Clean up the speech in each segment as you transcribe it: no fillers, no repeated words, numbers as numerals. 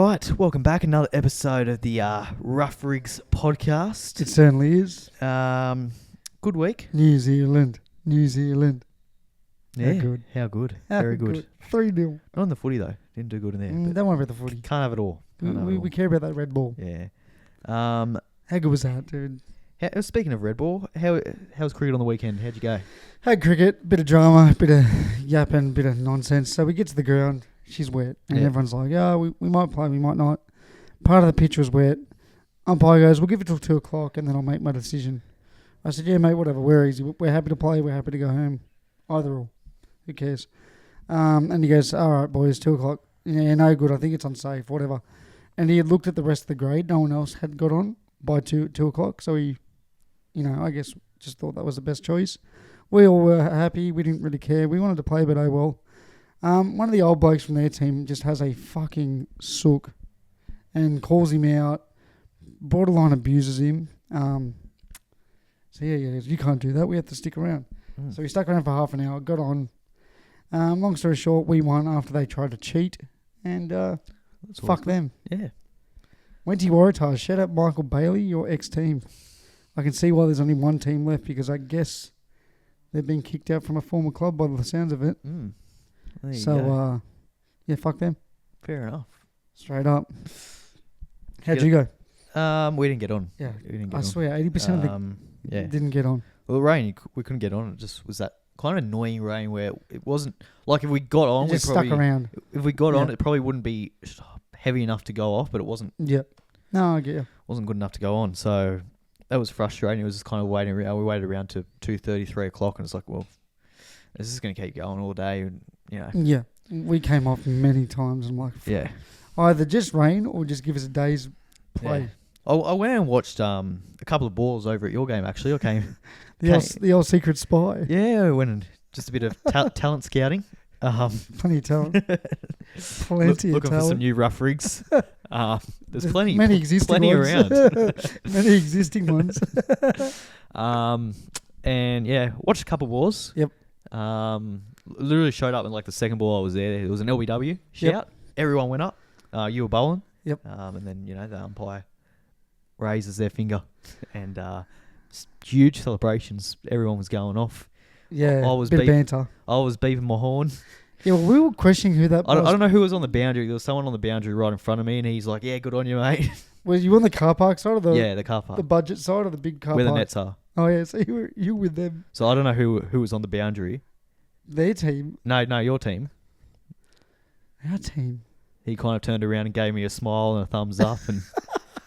right, welcome back. Another episode of the Rough Rigs podcast. It certainly is. Good week. New Zealand. Yeah, good. How good. Very good. 3-0. Not on the footy though. Didn't do good in there. But Don't worry about the footy. can't have it all. We care about that red ball. Yeah. How good was that, dude? Speaking of red ball, how was cricket on the weekend? How'd you go? Had cricket, bit of drama, bit of yapping, bit of nonsense. So we get to the ground, she's wet, and everyone's like, we might play, we might not. Part of the pitch was wet. Umpire goes, we'll give it till 2 o'clock and then I'll make my decision. I said, yeah, mate, whatever, we're easy. We're happy to play, we're happy to go home. Either or. Who cares? And he goes, all right, boys, 2 o'clock. Yeah, no good, I think it's unsafe, whatever. And he had looked at the rest of the grade. No one else had got on by 2 o'clock. So he, I guess just thought that was the best choice. We all were happy. We didn't really care. We wanted to play, but oh well. One of the old blokes from their team just has a fucking sook and calls him out, borderline abuses him. So yeah, you can't do that. We have to stick around. So we stuck around for half an hour, got on. Long story short, we won after they tried to cheat, and fuck them. Yeah. Went to Waratahs. Shout out Michael Bailey, your ex-team. I can see why there's only one team left, because I guess they've been kicked out from a former club by the sounds of it. So, fuck them. Fair enough. Straight up. How'd you go? We didn't get on. Yeah, we didn't get I on. swear, 80% of the didn't get on. Well, rain, we couldn't get on. It just was that kind of annoying rain where it wasn't like if we got on, we just stuck around. If we got on, it probably wouldn't be heavy enough to go off, but it wasn't. Yeah. No, I get you. Wasn't good enough to go on, so that was frustrating. It was just kind of waiting around. We waited around to 2:30, 3 o'clock, and it's like, well, this is going to keep going all day, and Yeah, we came off many times. I'm like, either just rain or just give us a day's play. Yeah. I went and watched a couple of balls over at your game. Actually, I came the old secret spy. Yeah, I went and just a bit of talent scouting. Plenty of talent. Looking for some new rough rigs. There's plenty ones. around. Many existing ones. And yeah, watched a couple of wars. Yep. Literally showed up in like the second ball I was there. It was an LBW shout. Yep. Everyone went up. You were bowling. Yep. And then the umpire raises their finger, and huge celebrations. Everyone was going off. Yeah, bit of banter. I was beeping my horn. Yeah, well, we were questioning who that was. I don't know who was on the boundary. There was someone on the boundary right in front of me, and he's like, yeah, good on you, mate. Were you on the car park side or the car park? The budget side or the big car where park? Where the nets are. Oh, yeah, so you were with them. So I don't know who was on the boundary. Their team? No, your team. Our team? He kind of turned around and gave me a smile and a thumbs up, and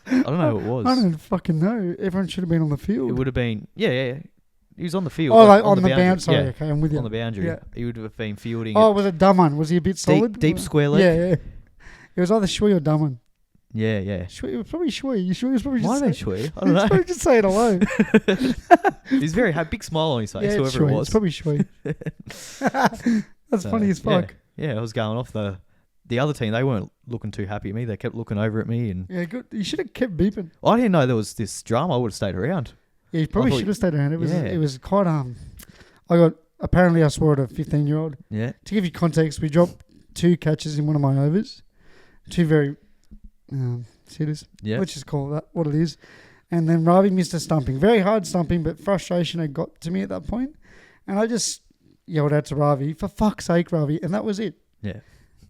I don't know who it was. I don't fucking know. Everyone should have been on the field. It would have been, yeah. He was on the field. Oh, like on the boundary. Sorry, okay, I'm with you. On the boundary. Yeah. He would have been fielding. Oh, was it Dumman? Was he a bit solid? Deep square leg? Yeah. It was either Shui or Dumman. Yeah. Shui, it was probably Shui. Shui was probably just saying Shui. I don't know. Probably just saying hello. He's had big smile on his face, whoever Shui. it was. It's probably Shui. That's funny as fuck. Yeah, I was going off the other team. They weren't looking too happy at me. They kept looking over at me. And yeah, good. You should have kept beeping. I didn't know there was this drama. I would have stayed around. Yeah, you probably should have stayed around. It was quite apparently I swore at a 15-year-old. Yeah. To give you context, we dropped 2 catches in one of my overs. 2 very sitters. Yeah. Let's just call that what it is. And then Ravi missed a stumping. Very hard stumping, but frustration had got to me at that point. And I just yelled out to Ravi, for fuck's sake, Ravi. And that was it. Yeah.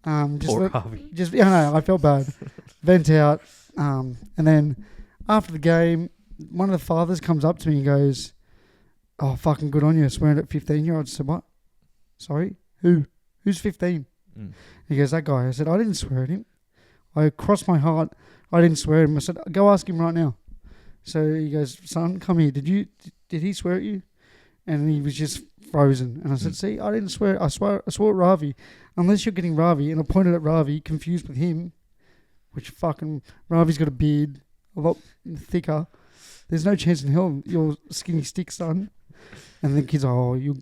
Poor Ravi. I felt bad. Vent out. And then after the game, one of the fathers comes up to me and goes, oh, fucking good on you, swearing at 15-year-olds. I said, what? Sorry? Who? Who's 15? He goes, that guy. I said, I didn't swear at him. I crossed my heart. I didn't swear at him. I said, go ask him right now. So he goes, son, come here. Did he swear at you? And he was just frozen. And I said, see, I didn't swear. I swore at Ravi. Unless you're getting Ravi, and I pointed at Ravi, confused with him, which fucking Ravi's got a beard, a lot thicker. There's no chance in hell you're skinny stick, son. And the kids are, oh, you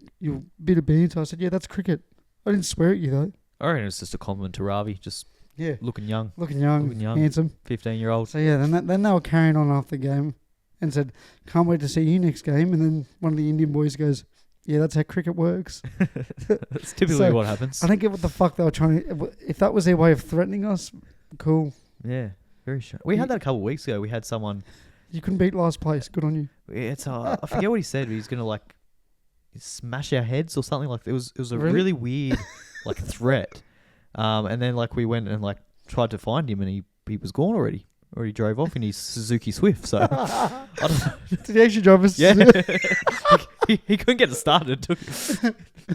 bit of banter. I said, yeah, that's cricket. I didn't swear at you, though. I reckon it's just a compliment to Ravi, just looking young. Looking young, handsome. 15-year-old. So, yeah, then they were carrying on after the game and said, can't wait to see you next game. And then one of the Indian boys goes, yeah, that's how cricket works. That's typically what happens. I don't get what the fuck they were trying to... If that was their way of threatening us, cool. Yeah, very strange. We had that a couple of weeks ago. We had someone. You couldn't beat last place. Good on you. It's I forget what he said. But he's gonna like smash our heads or something like. It was a Really? really weird like threat. And then like we went and like tried to find him, and he was gone already. Or he drove off in his Suzuki Swift. So I don't know. Did he actually drive us? Yeah, he couldn't get it started.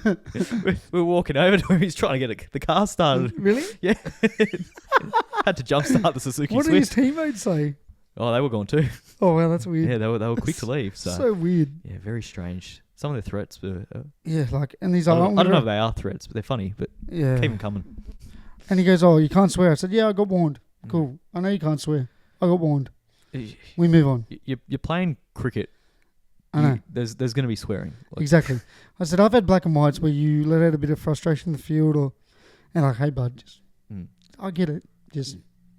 We were walking over to him. He's trying to get the car started. Really? Yeah, had to jump start the Suzuki What did his Swift. teammates say? Oh, they were gone too. Oh, wow, that's weird. Yeah, they were quick to leave. So, So weird. yeah, very strange. Some of the threats were. Yeah, like, and he's I like, don't know if they are threats, but they're funny. But yeah. keep them coming. And he goes, "Oh, you can't swear." I said, "Yeah, I got warned." Mm. Cool. I know you can't swear. I got warned. Y- We move on. You're playing cricket. I know. There's going to be swearing. Like, Exactly. I said, I've had black and whites where you let out a bit of frustration in the field and like, hey, bud, just, mm. I get it. Just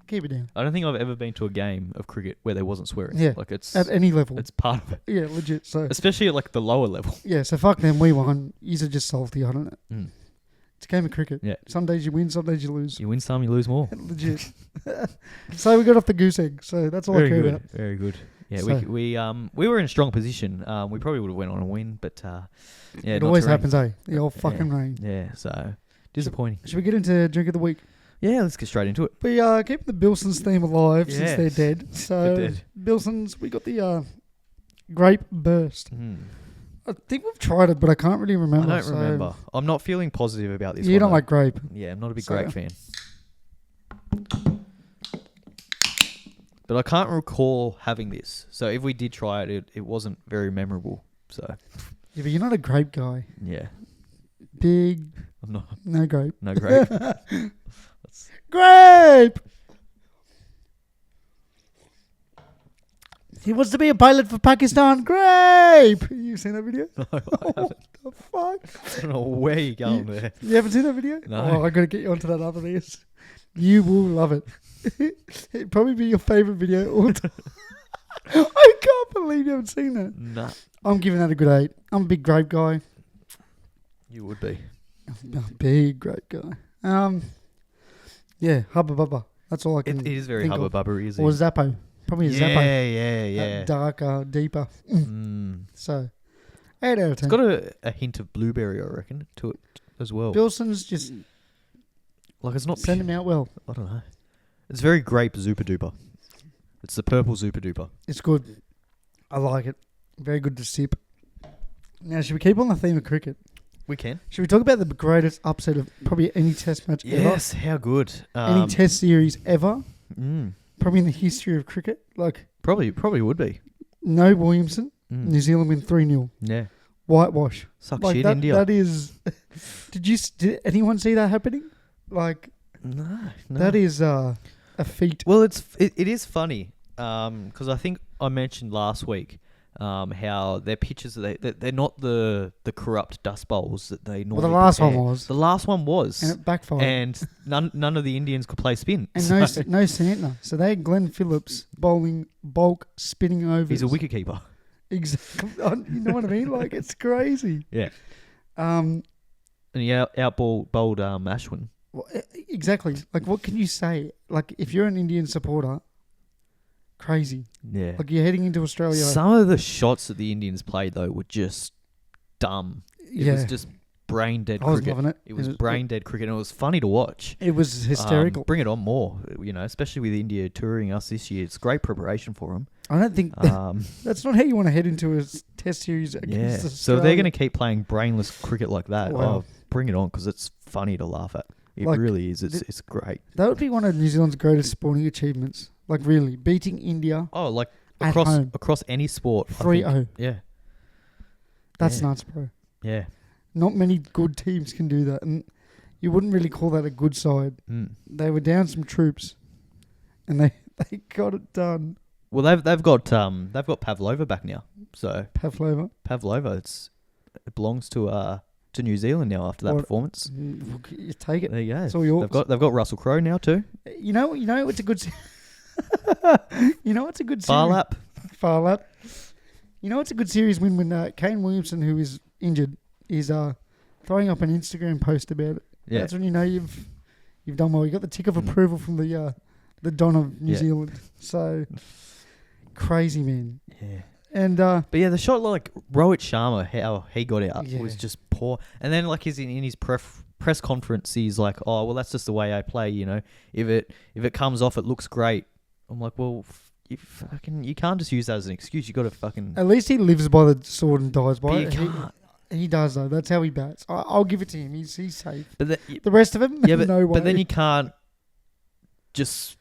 keep it down. I don't think I've ever been to a game of cricket where there wasn't swearing. Yeah. Like it's At any level. it's part of it, Yeah, legit. So, especially at like the lower level. yeah, so fuck them. We won. Yous are just salty. I don't know. Mm. It's a game of cricket. Yeah. Some days you win, some days you lose. You win some, you lose more. Legit. So we got off the goose egg. So that's all Very I care good. about. Very good. Yeah, So- we were in a strong position. We probably would have went on a win, but yeah, It not always to rain. happens, eh? The old fucking rain. Yeah, so disappointing. Should we get into drink of the week? Yeah, let's get straight into it. We keep the Bilsons theme alive since they're Yes. dead. So They're dead. Bilsons, we got the grape burst. Mm. I think we've tried it, but I can't really remember. I don't so remember. I'm not feeling positive about this. You one, don't though. like grape. Yeah, I'm not a big So- grape fan. But I can't recall having this. So if we did try it, it wasn't very memorable. So Yeah, but you're not a grape guy. yeah, Big, I'm not. no grape. No grape. Grape! He wants to be a pilot for Pakistan. Grape! You seen that video? No, I What the fuck? I don't know where you're going there. You haven't seen that video? No. Oh, I got to get you onto that other thing. You will love it. It'd probably be your favourite video all time. I can't believe you haven't seen that. Nah, I'm giving that a good 8. I'm a big grape guy. you would be. I'm a big grape guy. Yeah, Hubba Bubba. That's all I can It is very think hubba bubbery, is Or it? Zappo. Probably a Yeah, Zappo. yeah. Darker, deeper. Mm. So, 8 out of 10. It's got a hint of blueberry, I reckon, to it as well. Bilson's just Like it's not. send him out well. I don't know. It's very grape Zupa Duper. It's the purple Zupa Duper. It's good. I like it. Very good to sip. Now, should we keep on the theme of cricket? We can. Should we talk about the greatest upset of probably any test match Yes, how good. ever? Any test series ever? Mm, Probably in the history of cricket. Like, probably would be. no Williamson. Mm. New Zealand win 3-0. Yeah. Whitewash. Suck Like shit, that, India. that is... Did anyone see that happening? Like, No. that is a feat. Well, it is funny because I think I mentioned last week how their pitches they're not the corrupt dust bowls that they normally. Well, the last one prepare. was. The last one was, And it backfired. and none of the Indians could play spin. And So no Santner. So they had Glenn Phillips bowling bulk spinning overs. he's a wicket keeper. Exactly. You know what I mean? Like, it's crazy. Yeah. Um, And he bowled Ashwin. well, exactly. Like, what can you say? Like, if you're an Indian supporter, crazy. Yeah. Like, you're heading into Australia. Some of the shots that the Indians played though were just dumb. It was just brain dead I was cricket. loving it. It was brain dead cricket, and it was funny to watch. It was hysterical. Bring it on more, especially with India touring us this year. It's great preparation for them. I don't think that's not how you want to head into a test series against Yeah. Australia. So they're going to keep playing brainless cricket like that. Wow. Oh, bring it on because it's funny to laugh at. It Like, really is. It's great. That would be one of New Zealand's greatest sporting achievements. Like, really, beating India Oh, like at home. across any sport. I think. 3-0. Yeah. That's Yeah. nuts, bro. Yeah. Not many good teams can do that. And you wouldn't really call that a good side. Mm. They were down some troops. And they got it done. Well, they've got Pavlova back now. So Pavlova. Pavlova, it belongs to New Zealand now after that What- performance. You take it. There you go. It's all yours. They've got Russell Crowe now too. You know it's a good You know it's a good series. Far lap. Far lap. You know it's a good series win when Kane Williamson, who is injured, is throwing up an Instagram post about it. Yeah. That's when you know you've done well. You got the tick of approval from the the Don of New Yeah. Zealand. So crazy, man. Yeah. And But yeah, the shot like Rohit Sharma, how he got out Yeah. was just poor. And then like he's in his press conference, he's like, "Oh, well, that's just the way I play. You know, if it comes off, it looks great." I'm like, "Well, you can't just use that as an excuse. You got to fucking." at least he lives by the sword and dies by But you it. can't. He does though. That's how he bats. I'll give it to him. He's safe. But The rest of him, yeah, but, no way. but then you can't just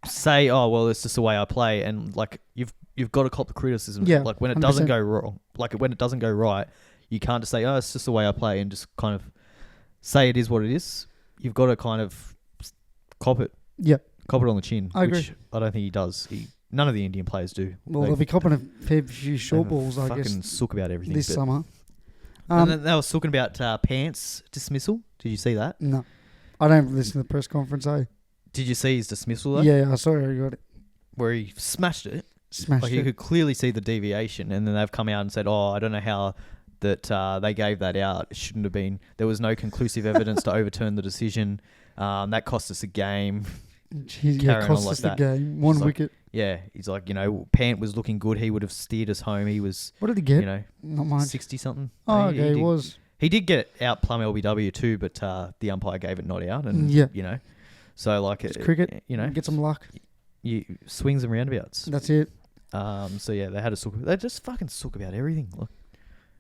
say, "Oh, well, it's just the way I play," and like you've got to cop the criticism. Yeah, Like when it doesn't 100%. go wrong, like when it doesn't go right, you can't just say, "Oh, it's just the way I play," and just kind of say it is what it is. You've got to kind of cop it. Yeah. Cop it on the chin. I which agree. I don't think he does. None of the Indian players do. Well, they'll be copping a fair few short balls, I fucking guess, sook about everything this but- summer. And then they were talking about Pants dismissal. Did you see that? No, I don't listen to the press conference. Did you see his dismissal though? Yeah, I saw it. I got it. Where he smashed it. Smashed Like it. you could clearly see the deviation, and then they've come out and said, "Oh, I don't know how that they gave that out. It shouldn't have been. There was no conclusive evidence to overturn the decision. That cost us a game." Jeez, carrying yeah, on cost like us the that. game. One It's like- wicket. Yeah, he's like, Pant was looking good. He would have steered us home. He was, What did he get? you Not much. 60 something. Oh, okay, did, he was. He did get out plumb LBW too, but the umpire gave it not out, and Yeah. so like It's cricket. Get some luck. you swings and roundabouts. That's it. So yeah, they had a sook. They just fucking sook about everything. Look.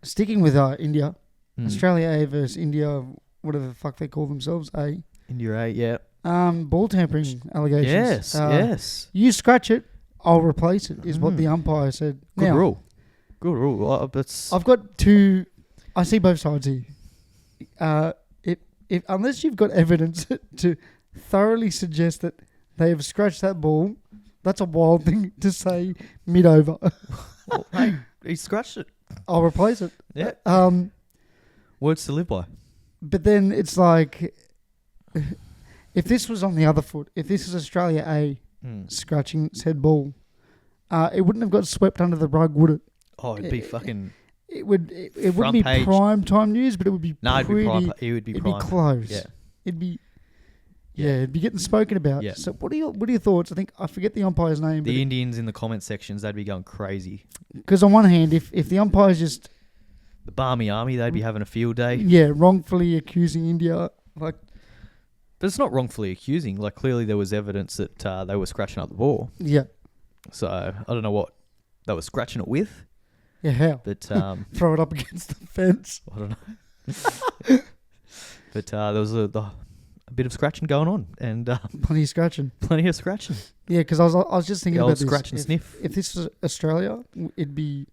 Sticking with India, Mm. Australia A versus India, whatever the fuck they call themselves, A. India 8, yeah. Ball tampering allegations. Yes. You scratch it, I'll replace it, is what Mm. the umpire said. Good Now, rule. Good rule. That's I've got two. I see both sides here. If unless you've got evidence to thoroughly suggest that they have scratched that ball, that's a wild thing to say mid over. well, hey, he scratched it. I'll replace it. Yeah. Words to live by. But then it's like, if this was on the other foot, if this is Australia A scratching said ball, it wouldn't have got swept under the rug, would it? Oh, it'd be fucking. It would. It wouldn't Front be page. prime time news, but it would be No, it'd be pretty. prime. It would be It'd prime. be close. Yeah. It'd be. Yeah, it'd be getting spoken about. Yeah. So what are your thoughts? I think I forget the umpire's name. The Indians in the comment sections, they'd be going crazy. Because on one hand, if the umpire's just The Barmy Army, they'd be having a field day. wrongfully accusing India, like But it's not wrongfully accusing. Like, clearly there was evidence that they were scratching up the ball. So, I don't know what they were scratching it with. how But, throw it up against the fence. I don't know. But there was a bit of scratching going on. And Plenty of scratching. plenty of scratching. Yeah, because I was just thinking The about old this. scratch and if, sniff. If this was Australia, it'd be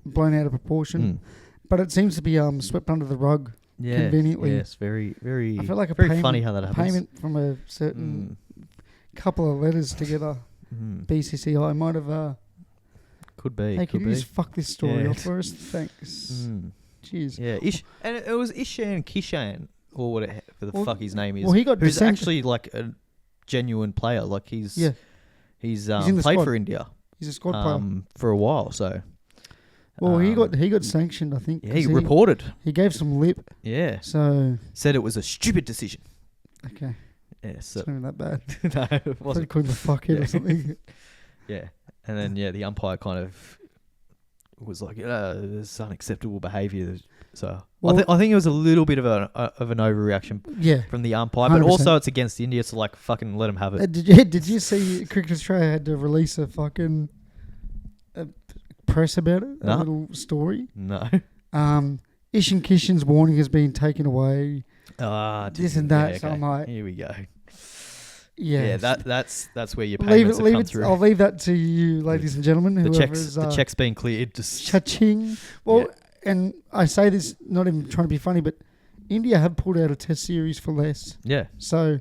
blown out of proportion. Mm. But it seems to be swept under the rug. Yeah. Conveniently. Yes, very, very, I feel like a very payment, funny how that happens. payment from a certain couple of letters together. Mm. BCCI might have. Could be. Hey, could could you be. just fuck this story Yeah. off for us? Thanks. Mm. Cheers. Yeah, and it was Ishan Kishan, or whatever the Well, fuck his name is. Well, he got who's dissent- actually like a genuine player. Like he's Yeah. he's in the played squad. for India He's a squad player. for a while. So Well, he got sanctioned, I think. yeah, 'cause he reported. He gave some lip. Yeah, So said it was a stupid decision. okay, Yeah, so it's not even that bad. no, it Wasn't wasn't. called him a fuckhead Yeah. or something. Yeah, and then the umpire kind of was like, "This is unacceptable behaviour." So Well- I think it was a little bit of an overreaction Yeah. from the umpire, but 100%. also it's against India, so like fucking let him have it. Did you see Cricket Australia had to release a fucking press about it? No. A little story. No. Ishan Kishan's warning has been taken away. This and that. So I'm like, here we go. yeah, That's where your leave payments it. have come Leave it. through. I'll leave that to you, ladies and gentlemen. the Whoever checks, is, the checks being cleared. Just cha-ching. Well, Yeah. and I say this not even trying to be funny, but India have pulled out a test series for less. yeah. So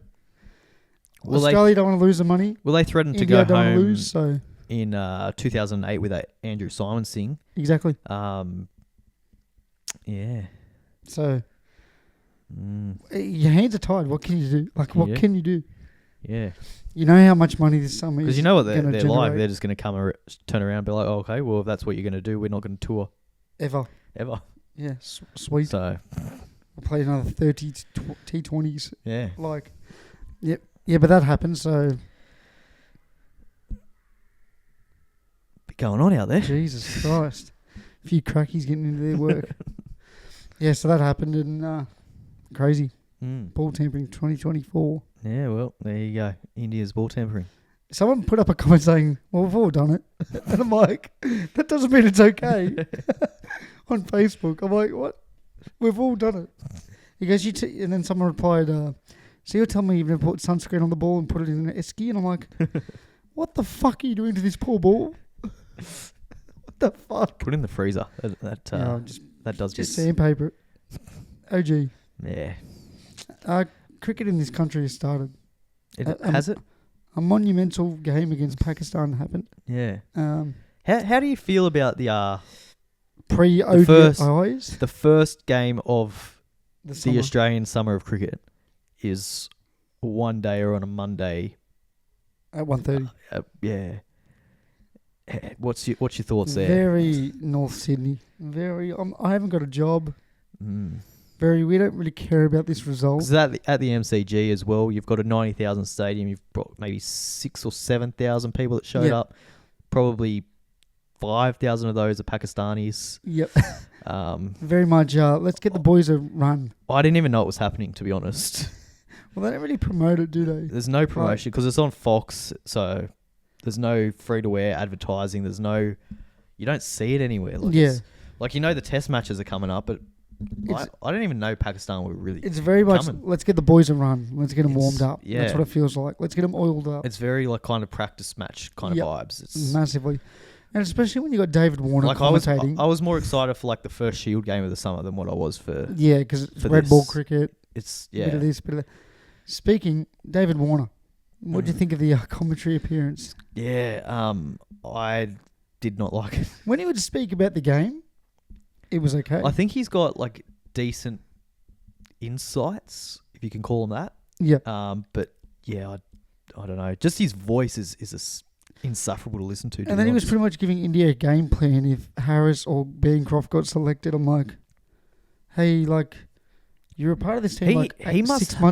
Well, Australia don't want to lose the money. Well, they threatened to India go don't want home to lose. So in 2008 with that Andrew Simons thing. exactly. Yeah. So your hands are tied. What can you do? Like, what Yeah. can you do? Yeah. You know how much money this summer is. Because you know what they're gonna like. generate They're just going to turn around and be like, oh, okay, well, if that's what you're going to do, we're not going to tour ever. ever. Yeah, sweet. So, We'll play another 30 T20s. yeah. Like, yep. Yeah, but that happens. So going on out there. Jesus Christ. A few crackies getting into their work. Yeah, so that happened and crazy. Ball tampering 2024. Yeah, well, there you go. India's ball tampering. Someone put up a comment saying, well, we've all done it. And I'm like, that doesn't mean it's okay. On Facebook. I'm like, what? We've all done it. He goes, and then someone replied, so you're telling me you've never put sunscreen on the ball and put it in an esky? And I'm like, what the fuck are you doing to this poor ball? What the fuck? Put it in the freezer. That does just bits. sandpaper it. OG. Yeah. Cricket in this country has started. Has it? A monumental game against Pakistan happened. Yeah. How do you feel about the pre-ODIs? The first game of the Australian summer of cricket is one day or on a Monday at 1:30. Yeah. What's your thoughts there? Very North Sydney. Very. I haven't got a job. Very. We don't really care about this result. 'Cause at the MCG as well, you've got a 90,000 stadium. You've got maybe 6,000 or 7,000 people that showed up. Probably 5,000 of those are Pakistanis. Yep. Very much. Let's get the boys a run. I didn't even know it was happening, to be honest. Well, they don't really promote it, do they? There's no promotion because it's on Fox, so there's no free-to-air advertising. You don't see it anywhere. The test matches are coming up, but I don't even know Pakistan were really. It's very much. coming. Let's get the boys a run. Let's get them warmed up. Yeah. That's what it feels like. Let's get them oiled up. It's very kind of practice match kind of vibes. It's massively, and especially when you got David Warner commentating. I was more excited for the first Shield game of the summer than what I was for. Yeah, because it's red ball cricket. It's bit of this, bit of that. Speaking, David Warner, what do you think of the commentary appearance? Yeah, I did not like it. When he would speak about the game, it was okay. I think he's got decent insights, if you can call them that. Yeah. But yeah, I don't know. Just his voice is insufferable to listen to. And then he was pretty much giving India a game plan if Harris or Bancroft got selected. I'm like, hey, you're a part of this team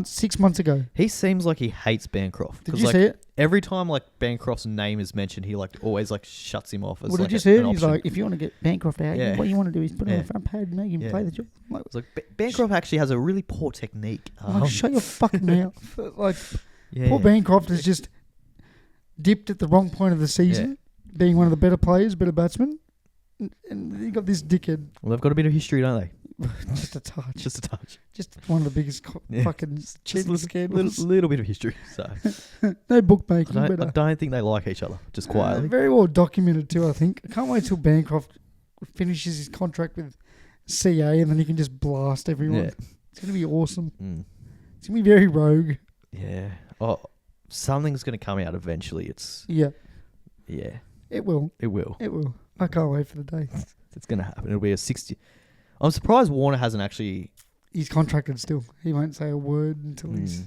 6 months ago. He seems like he hates Bancroft. Did you see it? Every time Bancroft's name is mentioned, he always shuts him off. As, did you see it? He's like, if you want to get Bancroft out, what you want to do is put him on the front page and make him play the job. It's Bancroft actually has a really poor technique. Shut your fucking mouth. Poor Bancroft has just dipped at the wrong point of the season, being one of the better players, better batsmen, and you got this dickhead. Well, they've got a bit of history, don't they? Just a touch. Just one of the biggest fucking cheating scandals. Little bit of history. So no bookmaking. I don't think they like each other. Just quietly. Very well documented too, I think. I can't wait till Bancroft finishes his contract with CA and then he can just blast everyone. Yeah. It's going to be awesome. It's going to be very rogue. Yeah. Oh, something's going to come out eventually. Yeah. It will. I can't wait for the day. It's going to happen. It'll be a 60. I'm surprised Warner hasn't actually. He's contracted still. He won't say a word until he's.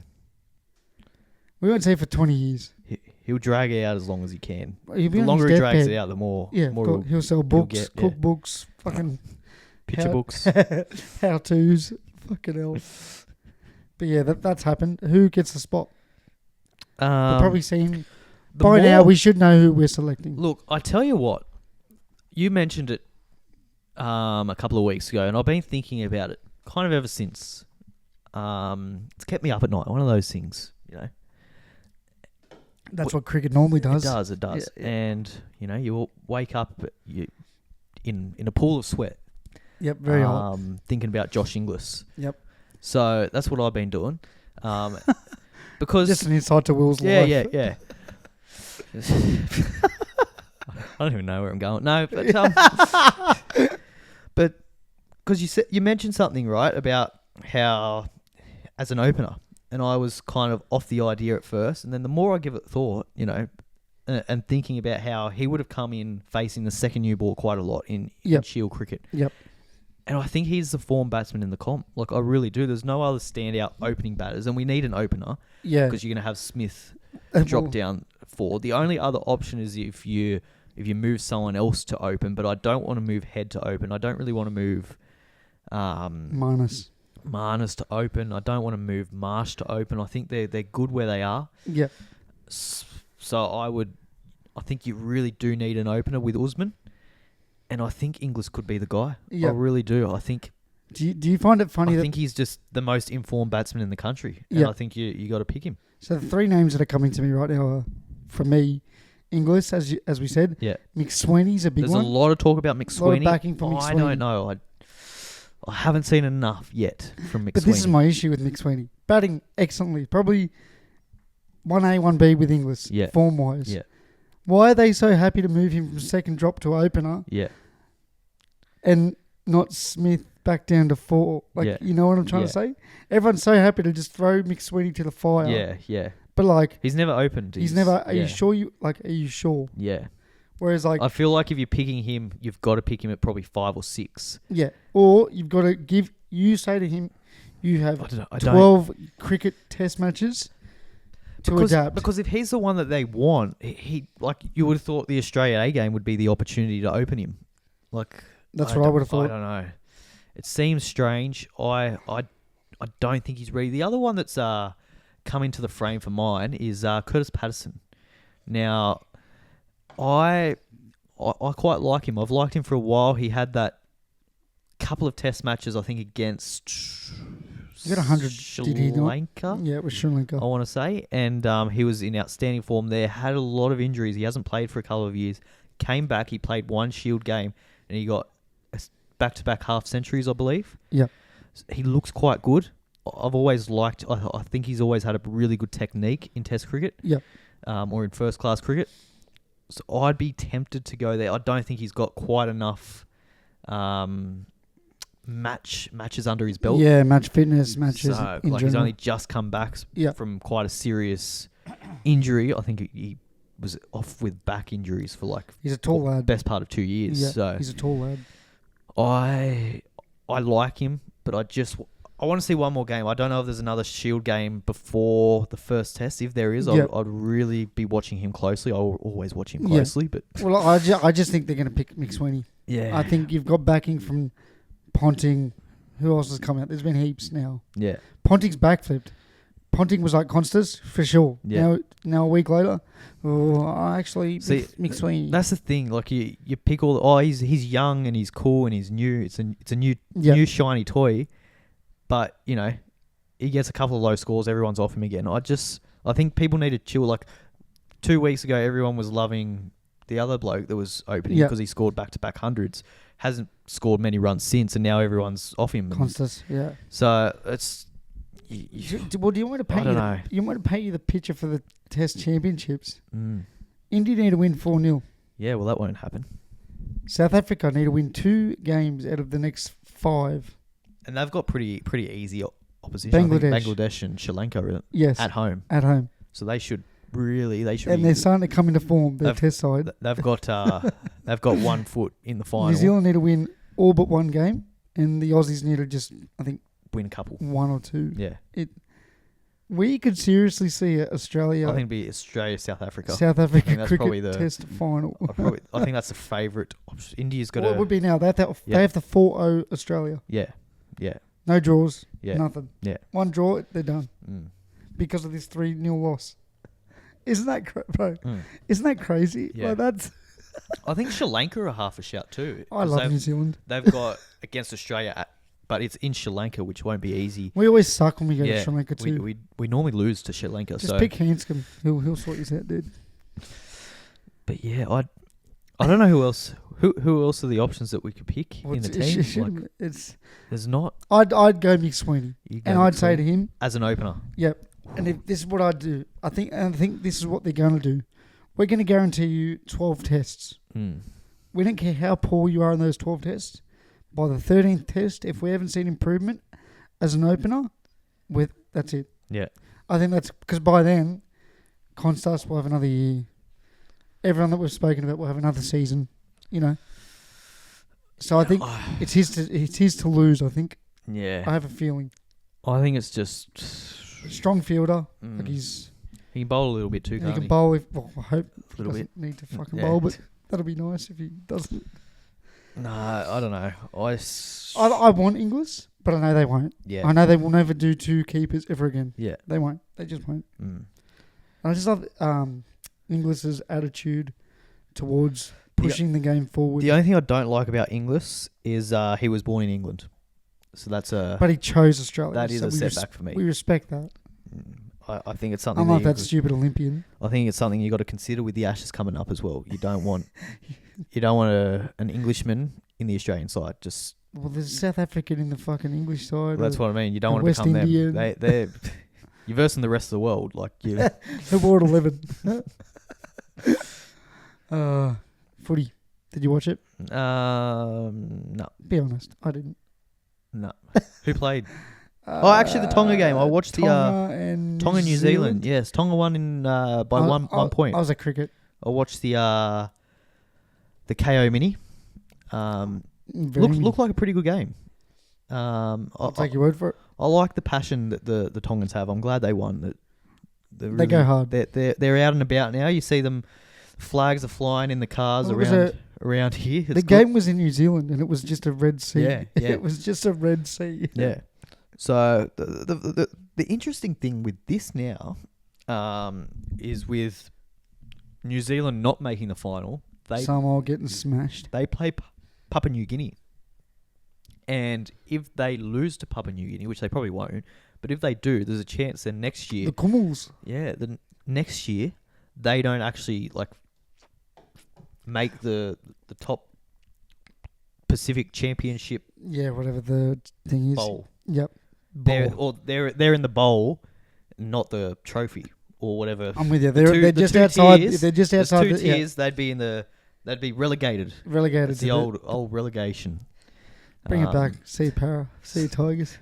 We won't say for 20 years. He'll drag it out as long as he can. The longer he drags it out, the more. Yeah, more he'll sell books, cookbooks, fucking picture books, how tos, fucking hell. But yeah, that's happened. Who gets the spot? We've probably seen. By now, we should know who we're selecting. Look, I tell you what. You mentioned it a couple of weeks ago, and I've been thinking about it kind of ever since. It's kept me up at night. One of those things, That's what cricket normally does. It does. Yeah. And you wake up in a pool of sweat. Yep, very hot. Thinking about Josh Inglis. Yep. So that's what I've been doing. Because just an insight to Will's life. Yeah. I don't even know where I'm going. No, but because you mentioned something right about how as an opener, and I was kind of off the idea at first, and then the more I give it thought, and thinking about how he would have come in facing the second new ball quite a lot in Shield cricket. Yep. And I think he's the form batsman in the comp. I really do. There's no other standout opening batters, and we need an opener. Yeah. Because you're going to have Smith drop down forward. The only other option is if you move someone else to open, but I don't want to move Head to open. I don't really want to move Marnus to open. I don't want to move Marsh to open. I think they're good where they are. Yeah. So I would I think you really do need an opener with Usman. And I think Inglis could be the guy. Yeah. I really do. I think Do you find it funny I that think he's just the most informed batsman in the country. And Yeah. I think you got to pick him. so the three names that are coming to me right now are, from me, Inglis, as we said. Yeah. McSweeney's a big There's one. a lot of talk about A lot of McSweeney. backing for I McSweeney. don't know. I haven't seen enough yet from McSweeney. But this is my issue with McSweeney. Batting excellently. Probably 1A, 1B with Inglis, Yeah. form-wise. Yeah. Why are they so happy to move him from second drop to opener Yeah. and not Smith back down to 4? Like, Yeah. you know what I'm trying to say? Everyone's so happy to just throw McSweeney to the fire. Yeah. Yeah. But, like, He's never opened. he's never... Are yeah. you sure are you sure? Yeah. Whereas, like... I feel like if you're picking him, you've got to pick him at probably 5 or 6. Yeah. Or you've got to give... You say to him, you have I don't 12 cricket test matches to adapt. Because if he's the one that they want, he like you would have thought the Australia A game would be the opportunity to open him. Like That's what I would have thought. I don't know. It seems strange. I don't think he's ready. The other one that's come into the frame for mine is Curtis Patterson. Now, I quite like him. I've liked him for a while. He had that couple of test matches, I think, against He got 100, Sri did he not? Lanka. Yeah, it was Sri Lanka. I want to say. And he was in outstanding form there. Had a lot of injuries. He hasn't played for a couple of years. Came back. He played one Shield game. And he got back-to-back half centuries, I believe. Yeah. He looks quite good. I've always liked... I think he's always had a really good technique in Test cricket. Yeah. Or in first-class cricket. So I'd be tempted to go there. I don't think he's got quite enough... matches under his belt. Yeah, match fitness, matches So, in like he's general. only just come back Yeah. from quite a serious injury. I think he was off with back injuries for like He's a tall lad. best part of 2 years. Yeah, So he's a tall lad. I like him, but I want to see one more game. I don't know if there's another Shield game before the first test. If there is, Yeah. I'd really be watching him closely. I'll always watch him Yeah. closely, but Well, I just think they're going to pick McSweeney. yeah, I think you've got backing from Ponting. Who else has come out? There's been heaps now. yeah, Ponting's backflipped. Ponting was like Constas, for sure. Yeah. Now a week later, I actually See, McSweeney. that's the thing. Like you pick he's young and he's cool and he's new. It's a new Yeah. new shiny toy, but he gets a couple of low scores. Everyone's off him again. I think people need to chill. Like 2 weeks ago, everyone was loving the other bloke that was opening Yeah. because he scored back-to-back hundreds. Hasn't scored many runs since, and now everyone's off him. Constas, yeah. So it's. Well, do you want me to paint I don't know. You want me to paint you the picture for the Test Championships? Mm. India need to win 4-0. Yeah, well, that won't happen. South Africa need to win 2 games out of the next 5. And they've got pretty easy opposition. I think Bangladesh. Bangladesh and Sri Lanka Yes, at home. at home. So they should really And be, they're starting to come into form, their They've- Test side. they've got 1 foot in the final. New Zealand need to win all but 1 game, and the Aussies need to just, I think, Win a couple. 1 or 2. Yeah. We could seriously see Australia, I think it'd be Australia, South Africa. South Africa think that's probably cricket the- Test final. I think that's the favourite option. India's got Well, it would a... be now. They have to 4-0 Australia. Yeah. Yeah. No draws, Yeah. nothing. Yeah. 1 draw, they're done Mm. because of this 3-0 loss. Isn't that bro? Mm. Isn't that crazy? Yeah. Like that's. I think Sri Lanka are half a shout too. I 'cause love New Zealand. They've got against Australia, but it's in Sri Lanka, which won't be easy. We always suck when we go to Yeah, Sri Lanka too. we normally lose to Sri Lanka. Just so, pick Hanscom. He'll sort you out, dude. but yeah, I don't know who else. Who else are the options that we could pick in the team? It's. There's not. I'd go McSweeney, You go and I'd say to McSweeney him, as an opener. "Yep." And if this is what I'd do, I think this is what they're going to do. We're going to guarantee you 12 tests. Mm. We don't care how poor you are in those 12 tests. By the 13th test, if we haven't seen improvement as an opener, that's it. Yeah. I think that's because by then, Constas will have another year. Everyone that we've spoken about will have another season. So I think it's his to lose. I think. Yeah. I have a feeling. I think it's just Strong fielder. Mm. Like he can bowl a little bit too, he can't can he? bowl. I hope A he little doesn't need to fucking Yeah. bowl, but that'll be nice if he doesn't. No, I don't know. I want Inglis, but I know they won't. Yeah. I know they will never do 2 keepers ever again. Yeah. They won't. They just won't. Mm. I just love Inglis's attitude towards pushing the game forward. The only thing I don't like about Inglis is he was born in England. So that's but he chose Australia. that is so a setback for me. We respect that. I think it's something. Unlike that stupid Olympian. I think it's something you got to consider with the Ashes coming up as well. You don't want an Englishman in the Australian side. Just Well, there's a South African in the fucking English side. that's what I mean. You don't the want to West become Indian. them. They're you're versing the rest of the world. Like you. The World 11. Footy. Did you watch it? No, Be honest, I didn't. no. Who played? Actually, the Tonga game. I watched Tonga and Tonga New Zealand. Yes, Tonga won in by one point. I was at cricket. I watched the KO mini. Looked like a pretty good game. I'll take your word for it. I like the passion that the Tongans have. I'm glad they won. That They go hard. They're out and about now. You see them. Flags are flying in the cars around here. The game was in New Zealand and it was just a red sea. Yeah. It was just a red sea. Yeah. So the interesting thing with this now is with New Zealand not making the final. Samoa getting smashed. They play Papua New Guinea. And if they lose to Papua New Guinea, which they probably won't, but if they do, there's a chance then next year... The Kummels. Yeah, the next year, they don't actually make the top Pacific Championship Yeah, whatever the thing is. bowl. Yep. They're in the bowl, not the trophy or whatever. I'm with you. They're just outside. They're just outside. There's 2 tiers. They'd be relegated. Relegated. It's the old relegation. Bring it back. See Para. See Tigers.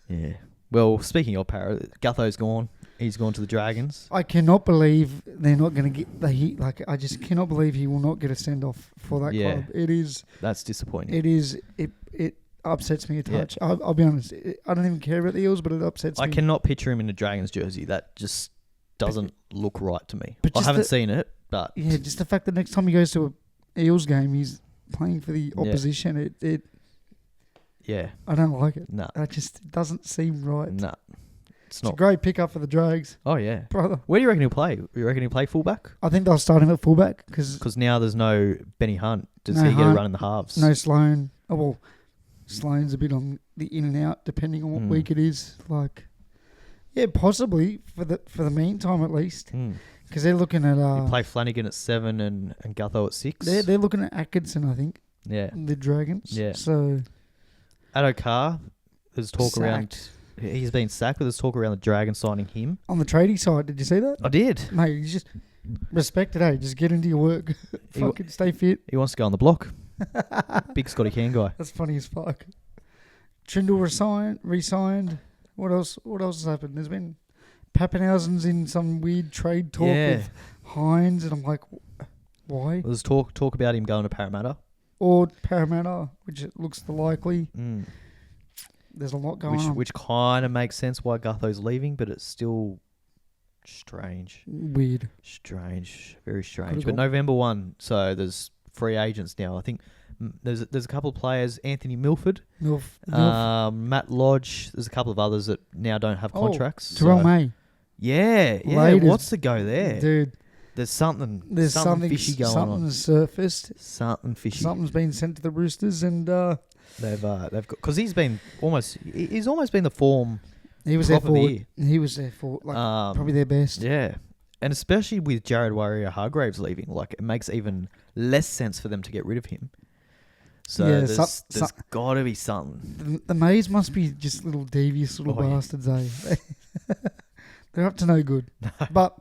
Yeah. Well, speaking of Para, Gutho's gone. He's gone to the Dragons. I cannot believe they're not going to get the heat. I just cannot believe he will not get a send off for that club. It is. That's disappointing. It is. It upsets me a touch. Yeah. I'll be honest. I don't even care about the Eels, but it upsets me. I cannot picture him in a Dragons jersey. That just doesn't look right to me. But I haven't seen it, but yeah, just the fact that next time he goes to a Eels game, he's playing for the opposition. Yeah. I don't like it. No. It just doesn't seem right. No. It's a great pickup for the Drags. Oh, yeah. Brother. Where do you reckon he'll play? You reckon he'll play fullback? I think they'll start him at fullback because now there's no Benny Hunt. Does he get a run in the halves? No Sloan. Oh, well, Sloan's a bit on the in and out depending on what week it is. Yeah, possibly for the meantime at least. Because they're looking at... you play Flanagan at 7 and Gutho at 6. They're looking at Atkinson, I think. Yeah. The Dragons. Yeah. So... Addo Carr, there's talk around... He's been sacked, but there's talk around the Dragons signing him. On the trading side, did you see that? I did. Mate, you just respect it, eh? Just get into your work. Fucking stay fit. He wants to go on the block. Big Scotty Can guy. That's funny as fuck. Trindle re-signed. What else has happened? There's been Pappenhausen's in some weird trade talk with Hines, and I'm like, why? There's talk about him going to Parramatta. Or Parramatta, which it looks the likely. There's a lot going on. Which kind of makes sense why Gutho's leaving, but it's still strange. Weird. Strange. Very strange. But November 1, so there's free agents now. I think there's a couple of players, Anthony Milford, Matt Lodge. There's a couple of others that now don't have contracts. Terrell May. Yeah. Latest. What's the go there? Dude. There's something fishy going on. Something's surfaced. Something fishy. Something's been sent to the Roosters, and they've got, because he's almost been the form. He was there for probably their best. Yeah, and especially with Jared Warrior-Hargraves leaving, it makes even less sense for them to get rid of him. So there's got to be something. The Mays must be just little devious little bastards, eh? They're up to no good. But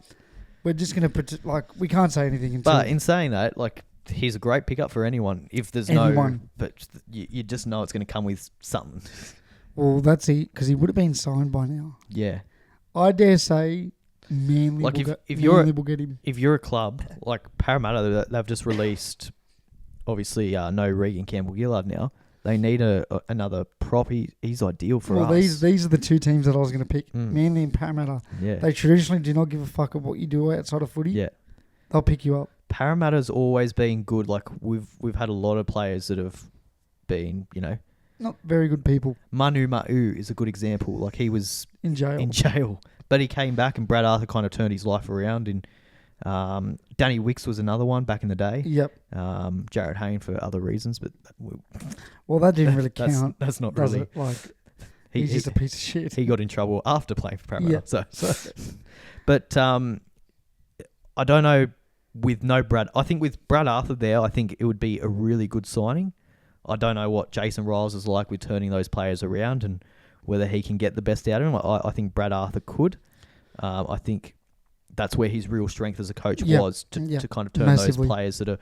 we're just going to we can't say anything until... But in saying that, he's a great pickup for anyone. If there's but you just know it's going to come with something. Well, that's it, because he would have been signed by now. Yeah. I dare say Manly will get him. If you're a club, like Parramatta, they've just released, obviously, no Regan Campbell-Gillard now. They need another prop. He's ideal for us. These are the two teams that I was going to pick. Manly and Parramatta. Yeah. They traditionally do not give a fuck of what you do outside of footy. Yeah. They'll pick you up. Parramatta's always been good. We've had a lot of players that have been, not very good people. Manu Ma'u is a good example. He was in jail. But he came back and Brad Arthur kind of turned his life around Danny Wicks was another one back in the day. Yep. Jared Hayne for other reasons, but Well, that didn't really count. that's not does really. it? Like, he's just a piece of shit. He got in trouble after playing for Parramatta. Yeah. So. But I don't know with no Brad. I think with Brad Arthur there, I think it would be a really good signing. I don't know what Jason Riles is like with turning those players around and whether he can get the best out of him. I think Brad Arthur could. I think that's where his real strength as a coach was to kind of turn Massively. those players that are,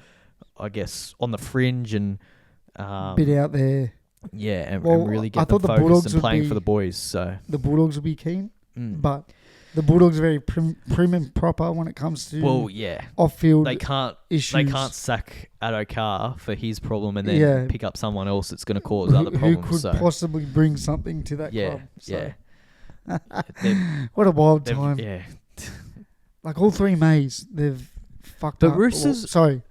I guess, on the fringe and Bit out there. yeah, and Well, really I get them thought the focused Bulldogs and would playing be- for the boys. So, The Bulldogs will be keen, mm. but the Bulldogs are very prim and proper when it comes to well, yeah, off-field they can't issues. they can't sack Addo-Carr for his problem and then Yeah. pick up someone else that's going to cause other who problems. could so possibly bring something to that yeah, club. So. yeah, They've- What a wild they've- time. yeah. Like all three Mays, they've fucked The up. Roosters- Well, sorry.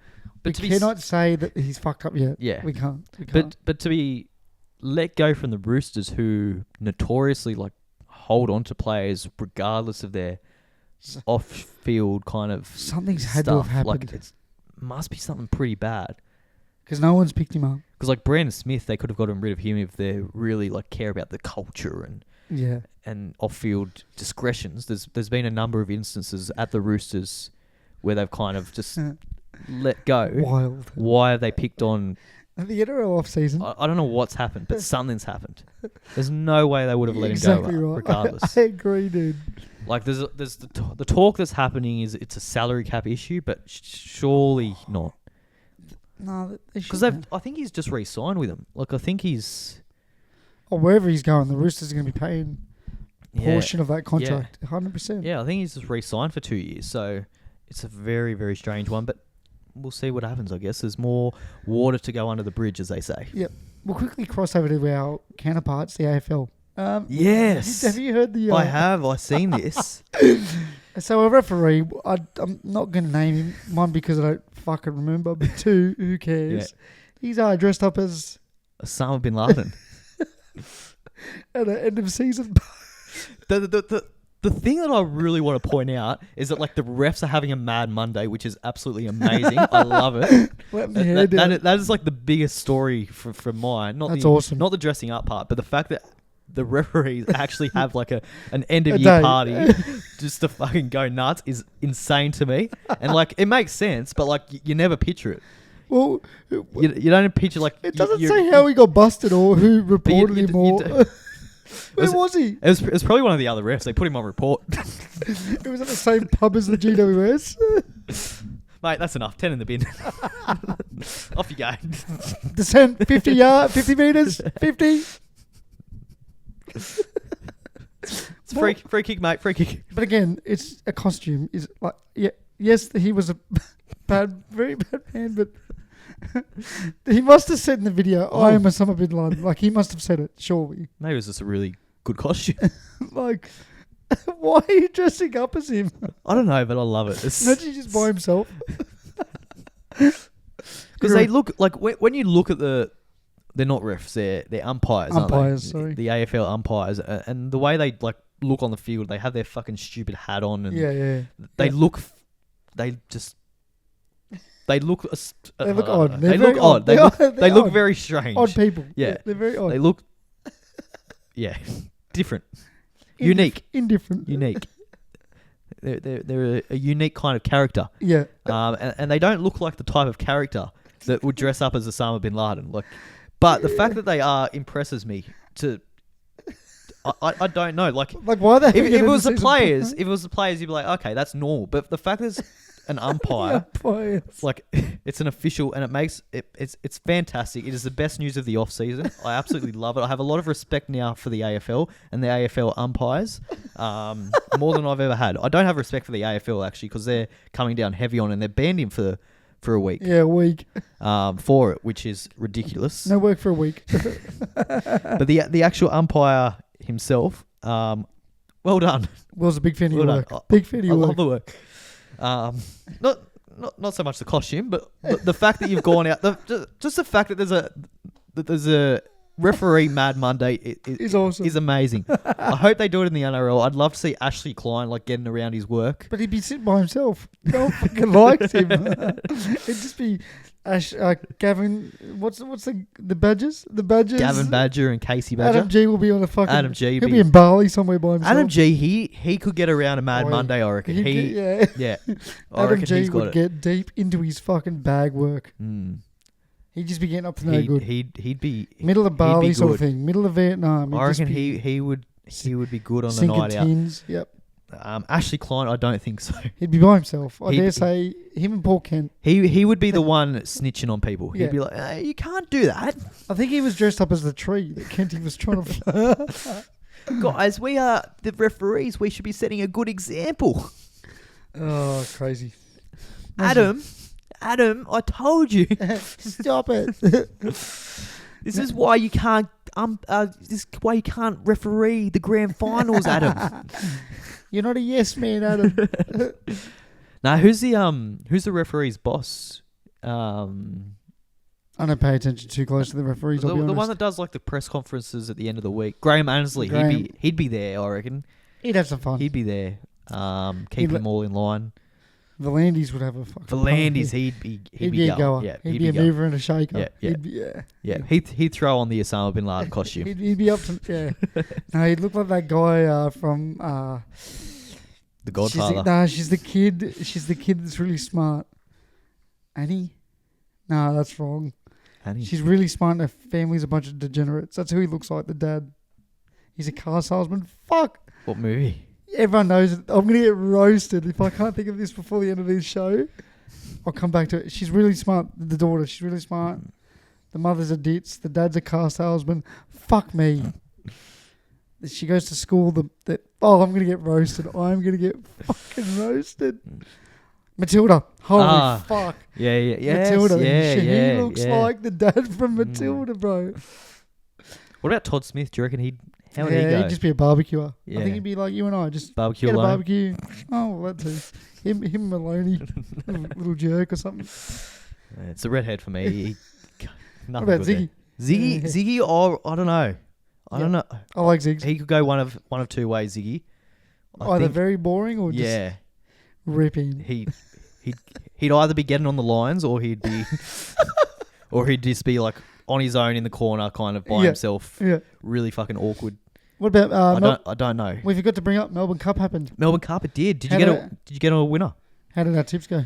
But We to be cannot say that he's fucked up yet. Yeah. We can't. We can't. But to be let go from the Roosters, who notoriously like hold on to players regardless of their S- off-field kind of Something's had stuff. to have Like happened. it must be something pretty bad. Because no one's picked him up. Because like Brandon Smith, they could have gotten rid of him if they really like care about the culture Yeah. and off-field discretions. There's been a number of instances at the Roosters where they've kind of just let go. Wild. Why have they picked on? At the NRL off-season. I don't know what's happened, but something's happened. There's no way they would have let exactly him go, right. regardless. I agree, dude. Like there's the talk that's happening is it's a salary cap issue, but surely not. No, they Because should. I think he's just re-signed with them. Like I think he's Or wherever he's going, the Roosters are going to be paying yeah, portion of that contract. 100%. yeah. I think he's just re-signed for 2 years. So it's a very very strange one, but we'll see what happens. I guess there's more water to go under the bridge, as they say. We'll quickly cross over to our counterparts, the AFL. Yes, Have you heard the... I have. I've seen this. So a referee, I'm not going to name him. One, because I don't fucking remember. But two, who cares? He's dressed up as Osama bin Laden. at an end of season. The thing that I really want to point out is that like the refs are having a mad Monday, which is absolutely amazing. I love it. Let me hear down. That is like the biggest story from mine. That's awesome. Not the dressing up part, but the fact that the referees actually have like an end of A year day. party just to fucking go nuts is insane to me. And like it makes sense, but like you never picture it. Well, You don't picture like it doesn't say how he got busted or who reported him or... Where was he? It was probably one of the other refs. They put him on report. It was at the same pub as the GWS. Mate, that's enough. 10 in the bin. Off you go. Descent 50 metres, 50. It's free kick, mate. Free kick. But again, it's a costume. Is like, yeah, yes, he was a very bad man, but he must have said in the video, "I am Osama bin Laden." Like he must have said it, surely. Maybe it was just a really good costume. Like, why are you dressing up as him? I don't know, but I love it. Imagine he's just by himself. Because they look like when you look at they're not refs, they're umpires. Umpires, aren't sorry. they? The AFL umpires, and the way they like look on the field, they have their fucking stupid hat on, and Yeah. they look odd. They look odd. They They're look very odd. odd. They look odd. very strange. Odd people. Yeah. They're very odd. They look, different, unique, Indifferent. unique. They're a unique kind of character. Yeah. And they don't look like the type of character that would dress up as Osama bin Laden. Like, but the fact that they are impresses me. I don't know. Like Why they? if it was the players, you'd be like, okay, that's normal. But the fact that it's an umpire, like it's an official, and it makes it's fantastic. It is the best news of the off season. I absolutely love it. I have a lot of respect now for the AFL and the AFL umpires, more than I've ever had. I don't have respect for the AFL actually because they're coming down heavy on and they're banned him for a week. Yeah, a week. For it, which is ridiculous. No work for a week. But the actual umpire himself, well done. Will's a big fan of Well your done. work. Big fan of I your love work. the work. Not so much the costume, but the fact that you've gone out. Just the fact that there's a referee Mad Monday It's awesome. is amazing. I hope they do it in the NRL. I'd love to see Ashley Klein like getting around his work. But he'd be sitting by himself. No one fucking likes him. It'd just be Gavin. What's the Badgers? The Badgers. Gavin Badger and Casey Badger. Adam G will be on a fucking. Adam G. He'll be in Bali somewhere by himself. Adam G. He could get around a Mad Monday. I reckon. Yeah. Yeah. I Adam reckon G he's got would it. get deep into his fucking bag work. He'd just be getting up to no good. He'd be Middle of Bali be sort of good. thing. Middle of Vietnam. I reckon he would be good on the sinking night out. tins. Yep. Ashley Klein, I don't think so. He'd be by himself. I He'd- dare say him and Paul Kent. He would be the one snitching on people. He'd Yeah. be like, hey, you can't do that. I think he was dressed up as the tree that Kenty was trying to. Guys, we are the referees. We should be setting a good example. Oh, crazy. Adam, I told you. Stop it. This is why you can't this is why you can't referee the grand finals, Adam. You're not a yes man, Adam. Now, who's the referee's boss? I don't pay attention too close to the referees. I'll be The honest. one that does like the press conferences at the end of the week. Graham Annesley. He'd be there, I reckon. He'd have some fun. He'd be there. Keep them all in line. Valandis would have a fucking Valandis, party. he'd be a goer. Yeah, he'd be a mover and a shaker. Yeah, yeah. He'd be, Yeah, he'd throw on the Osama bin Laden costume. he'd be up to No, he'd look like that guy from The Godfather. She's the kid. She's the kid that's really smart. Annie? No, that's wrong. Annie. She's really smart and her family's a bunch of degenerates. That's who he looks like, the dad. He's a car salesman. Fuck. What movie? Everyone knows it. I'm going to get roasted if I can't think of this before the end of this show. I'll come back to it. She's really smart, the daughter. She's really smart. The mother's a ditz. The dad's a car salesman. Fuck me. She goes to school. I'm going to get roasted. I'm going to get fucking roasted. Matilda. Holy fuck. Yeah. Matilda. He looks like the dad from Matilda, bro. What about Todd Smith? Do you reckon how would he go? He'd just be a barbecuer. Yeah. I think he'd be like you and I, just Barbecue get a alone? barbecue. Oh, well, that too. Him Maloney, little jerk or something. Yeah, it's a redhead for me. What about Ziggy? Ziggy, or I don't know. I don't know. I like Ziggs. He could go one of two ways, Ziggy. I Either think- very boring or just ripping. He'd either be getting on the lines or he'd be or he'd just be like on his own in the corner, kind of by himself. Yeah. Really fucking awkward. What about I don't know. we forgot to bring up Melbourne Cup happened. Melbourne Cup, it did. Did How you get a winner? How did our tips go?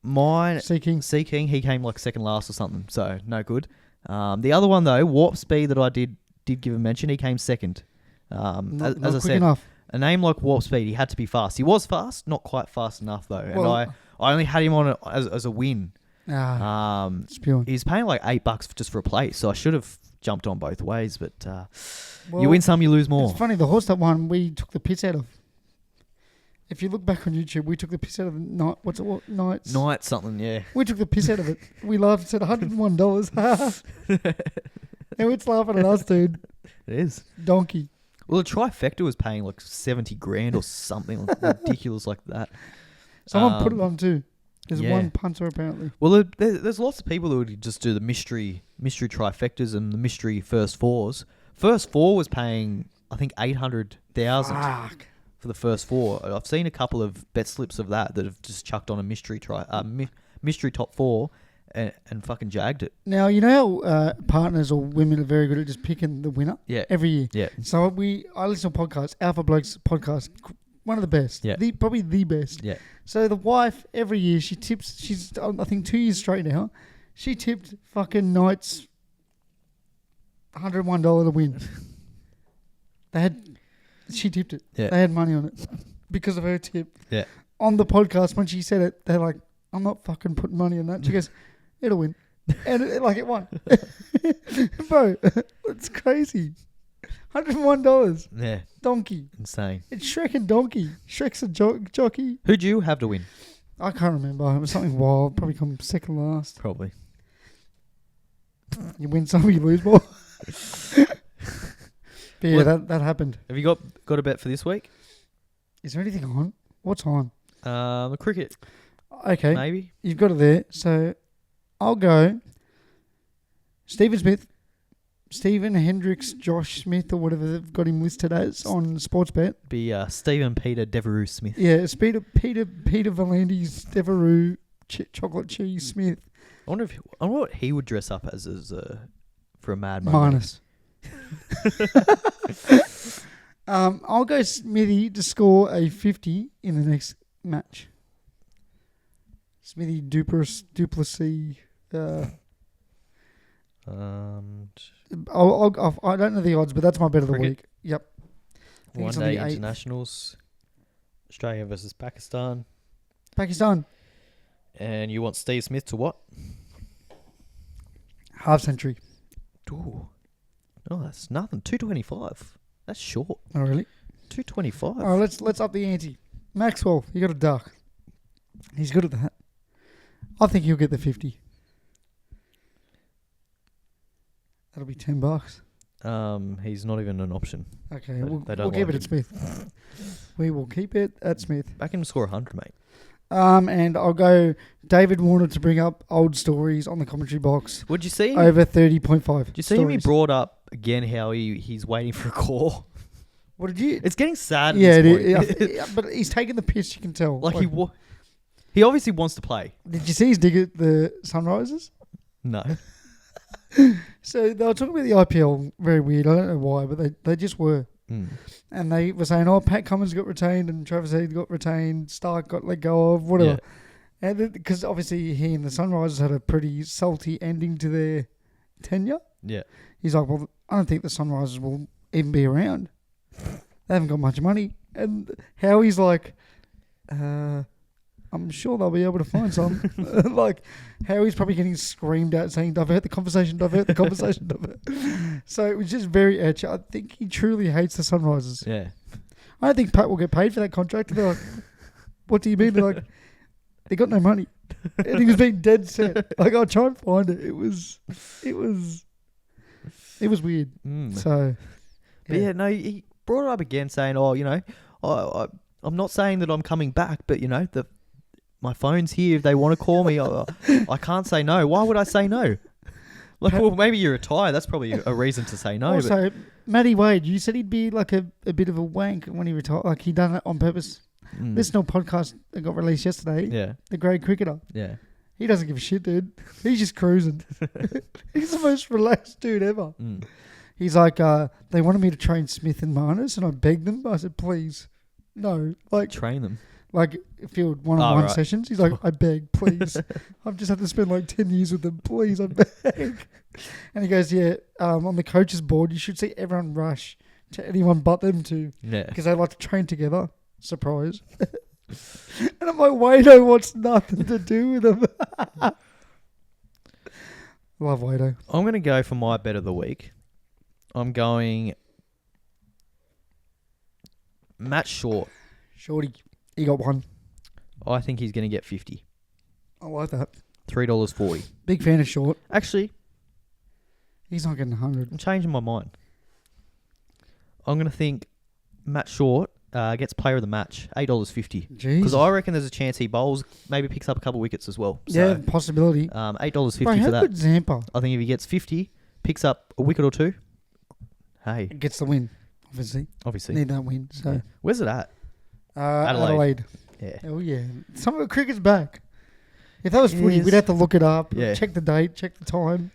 Mine Seeking. Seeking, he came like second last or something, so no good. The other one though, Warp Speed, that I did give a mention, he came second. Not as I quick said, enough. a name like Warp Speed, he had to be fast. He was fast, not quite fast enough though. And Well- I only had him on as a win. Spewing. He's paying like $8 just for a place, so I should have jumped on both ways. But Well, you win some, you lose more. It's funny, the horse that won, we took the piss out of. If you look back on YouTube, we took the piss out of the night. What nights? Night something, yeah. We took the piss out of it. We laughed and said $101. Now it's laughing at us, dude. It is. Donkey. Well, the trifecta was paying like 70 grand or something ridiculous like that. Someone put it on too. There's yeah. one punter apparently. Well, there's lots of people who would just do the mystery trifectas and the mystery first fours. First four was paying, I think, 800,000 Fuck. for the first four. I've seen a couple of bet slips of that have just chucked on a mystery mystery top four and fucking jagged it. Now, you know how partners or women are very good at just picking the winner? Yeah. Every year. Yeah. So I listen to podcasts, Alpha Blokes podcast, one of the best. Yeah. Probably the best. Yeah. So the wife, every year, she tips, she's, I think 2 years straight now, she tipped fucking Knights $101 to win. She tipped it. Yeah. They had money on it because of her tip. Yeah. On the podcast, when she said it, they're like, I'm not fucking putting money on that. She goes, it'll win. And it won. Bro, it's crazy. $101. Yeah. Donkey. Insane. It's Shrek and Donkey. Shrek's a jockey. Who'd you have to win? I can't remember. It was something wild. Probably come second last. Probably. You win some, you lose more. But yeah, that happened. Have you got a bet for this week? Is there anything on? What's on? The cricket. Okay. Maybe. You've got it there. So I'll go Stephen Smith Stephen Hendricks, Josh Smith, or whatever they've got him listed as on Sportsbet. Be Stephen Peter Devereux Smith. Yeah, it's Peter Volandes Devereux chocolate cheese Smith. I wonder what he would dress up as for a mad Minus. I'll go Smithy to score a 50 in the next match. Smithy Duplessis. I don't know the odds, but that's my bet of the Cricket. week. Yep. I think One it's on the day 8th. internationals. Australia versus Pakistan. Pakistan. And you want Steve Smith to what? Half century. Ooh. Oh, that's nothing. 225. That's short. Oh, really? 225. All right, let's up the ante. Maxwell, you got a duck. He's good at that. I think he'll get the 50. That'll be $10. He's not even an option. Okay, They we'll don't keep like it at Smith. We will keep it at Smith. Back him to score 100, mate. And I'll go David Warner to bring up old stories on the commentary box. Would you see him? Over 30.5. Did you see him? He brought up again how he's waiting for a call. What did you? It's getting sad. Yeah, at this point. yeah, but he's taking the piss. You can tell. Like he obviously wants to play. Did you see his dig at the Sunrisers? No. So they were talking about the IPL. Very weird. I don't know why, but they just were. And they were saying, Pat Cummins got retained and Travis Head got retained. Stark got let go of, whatever. Yeah. And because obviously he and the Sunrisers had a pretty salty ending to their tenure. Yeah. He's like, well, I don't think the Sunrisers will even be around. They haven't got much money. And Howie's like, I'm sure they'll be able to find some. Like, Howie's probably getting screamed at saying, divert the conversation, divert the conversation, divert. So it was just very etchy. I think he truly hates the Sunrisers. Yeah. I don't think Pat will get paid for that contract. They're like, what do you mean? They're like, they got no money. And he was being dead set. Like, I'll try and find it. It was weird. So, But yeah, no, he brought it up again saying, I'm not saying that I'm coming back, but, my phone's here. If they want to call me, I can't say no. Why would I say no? Like, well, maybe you retire. That's probably a reason to say no. Also, Matty Wade, you said he'd be like a bit of a wank when he retired. Like, he done it on purpose. Listen to a podcast that got released yesterday. Yeah. The great cricketer. Yeah. He doesn't give a shit, dude. He's just cruising. He's the most relaxed dude ever. He's like, they wanted me to train Smith and Marnus, and I begged them. I said, please, no. Like, train them. Like, field one-on-one right. sessions. He's like, I beg, please. I've just had to spend like 10 years with them. Please, I beg. And he goes, yeah, on the coaches board, you should see everyone rush to anyone but them two. Yeah. Because they like to train together. Surprise. And I'm like, Wado wants nothing to do with them. Love Wado. I'm going to go for my bet of the week. I'm going Matt Short. Shorty. He got one. I think he's going to get 50. I like that. $3.40. Big fan of Short. Actually, he's not getting 100. I'm changing my mind. I'm going to think Matt Short gets player of the match, $8.50. Jeez. Because I reckon there's a chance he bowls, maybe picks up a couple wickets as well. Yeah, So, possibility. $8.50 Bro, how for that. good Zampa I think if he gets 50, picks up a wicket or two, hey, gets the win, obviously. obviously. Need that win. So Yeah. Where's it at? Adelaide. Yeah. Oh, yeah. Some of the cricket's back. If that was footy, Yes. we'd have to look it up, Yeah. check the date, check the time.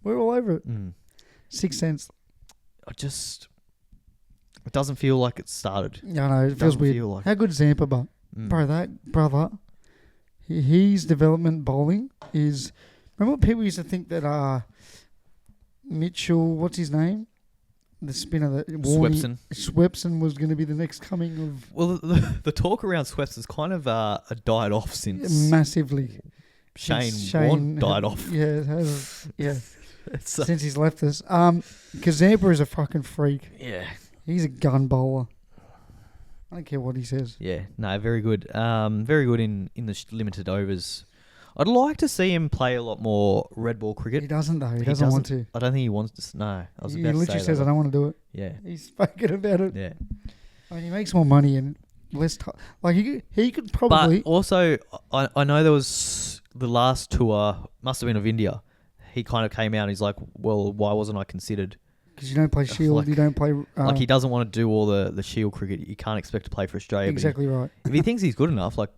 We're all over it. 6 cents. It doesn't feel like it started. Yeah, no, it feels Doesn't weird. feel like How good Zampa, but bro, that brother, his development bowling is. Remember what people used to think that Mitchell, what's his name, the spinner that Swepson was going to be the next coming of. Well, the talk around Swepson's kind of died off since Massively. Shane Shane Warne died off. Yeah, it has, yeah. It's, Since he's left us. Because Zampa is a fucking freak. yeah. He's a gun bowler. I don't care what he says. Yeah, no, very good. Very good in the limited overs. I'd like to see him play a lot more red ball cricket. He doesn't though. He doesn't want to. I don't think he wants to. No, I was He about to say literally says, that. I don't want to do it. Yeah, He's spoken about it. yeah. I mean, he makes more money and less time. Like, he could probably... But also, I know there was the last tour, must have been of India. he kind of came out and he's like, well, why wasn't I considered? Because you don't play Shield, Like- you don't play... Like he doesn't want to do all the Shield cricket. You can't expect to play for Australia. exactly right. But if he thinks he's good enough, like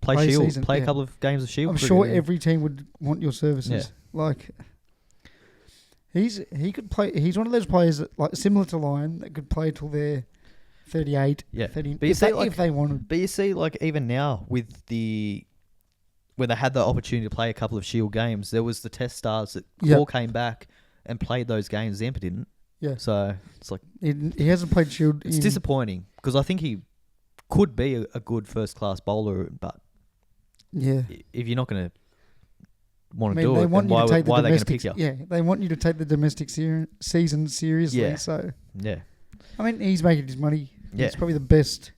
play Play Shield, season, play yeah. a couple of games of Shield. I'm cricket, sure yeah. every team would want your services. Like, he could play... He's one of those players that, like, similar to Lyon, that could play till they're 38, Yeah. 30, But you if, see, they, like- if they wanted. But you see, like even now with when they had the opportunity to play a couple of Shield games, there was the Test stars that Yep. all came back and played those games. Zampa didn't. Yeah. So it's like He hasn't played Shield it's in... disappointing because I think he could be a good first class bowler, but Yeah. if you're not going to want I to mean, do they it, want then you to why take the are they going to domestic... pick you? Yeah, they want you to take the domestic season seriously. Yeah. So, Yeah. I mean, he's making his money. Yeah. It's probably the best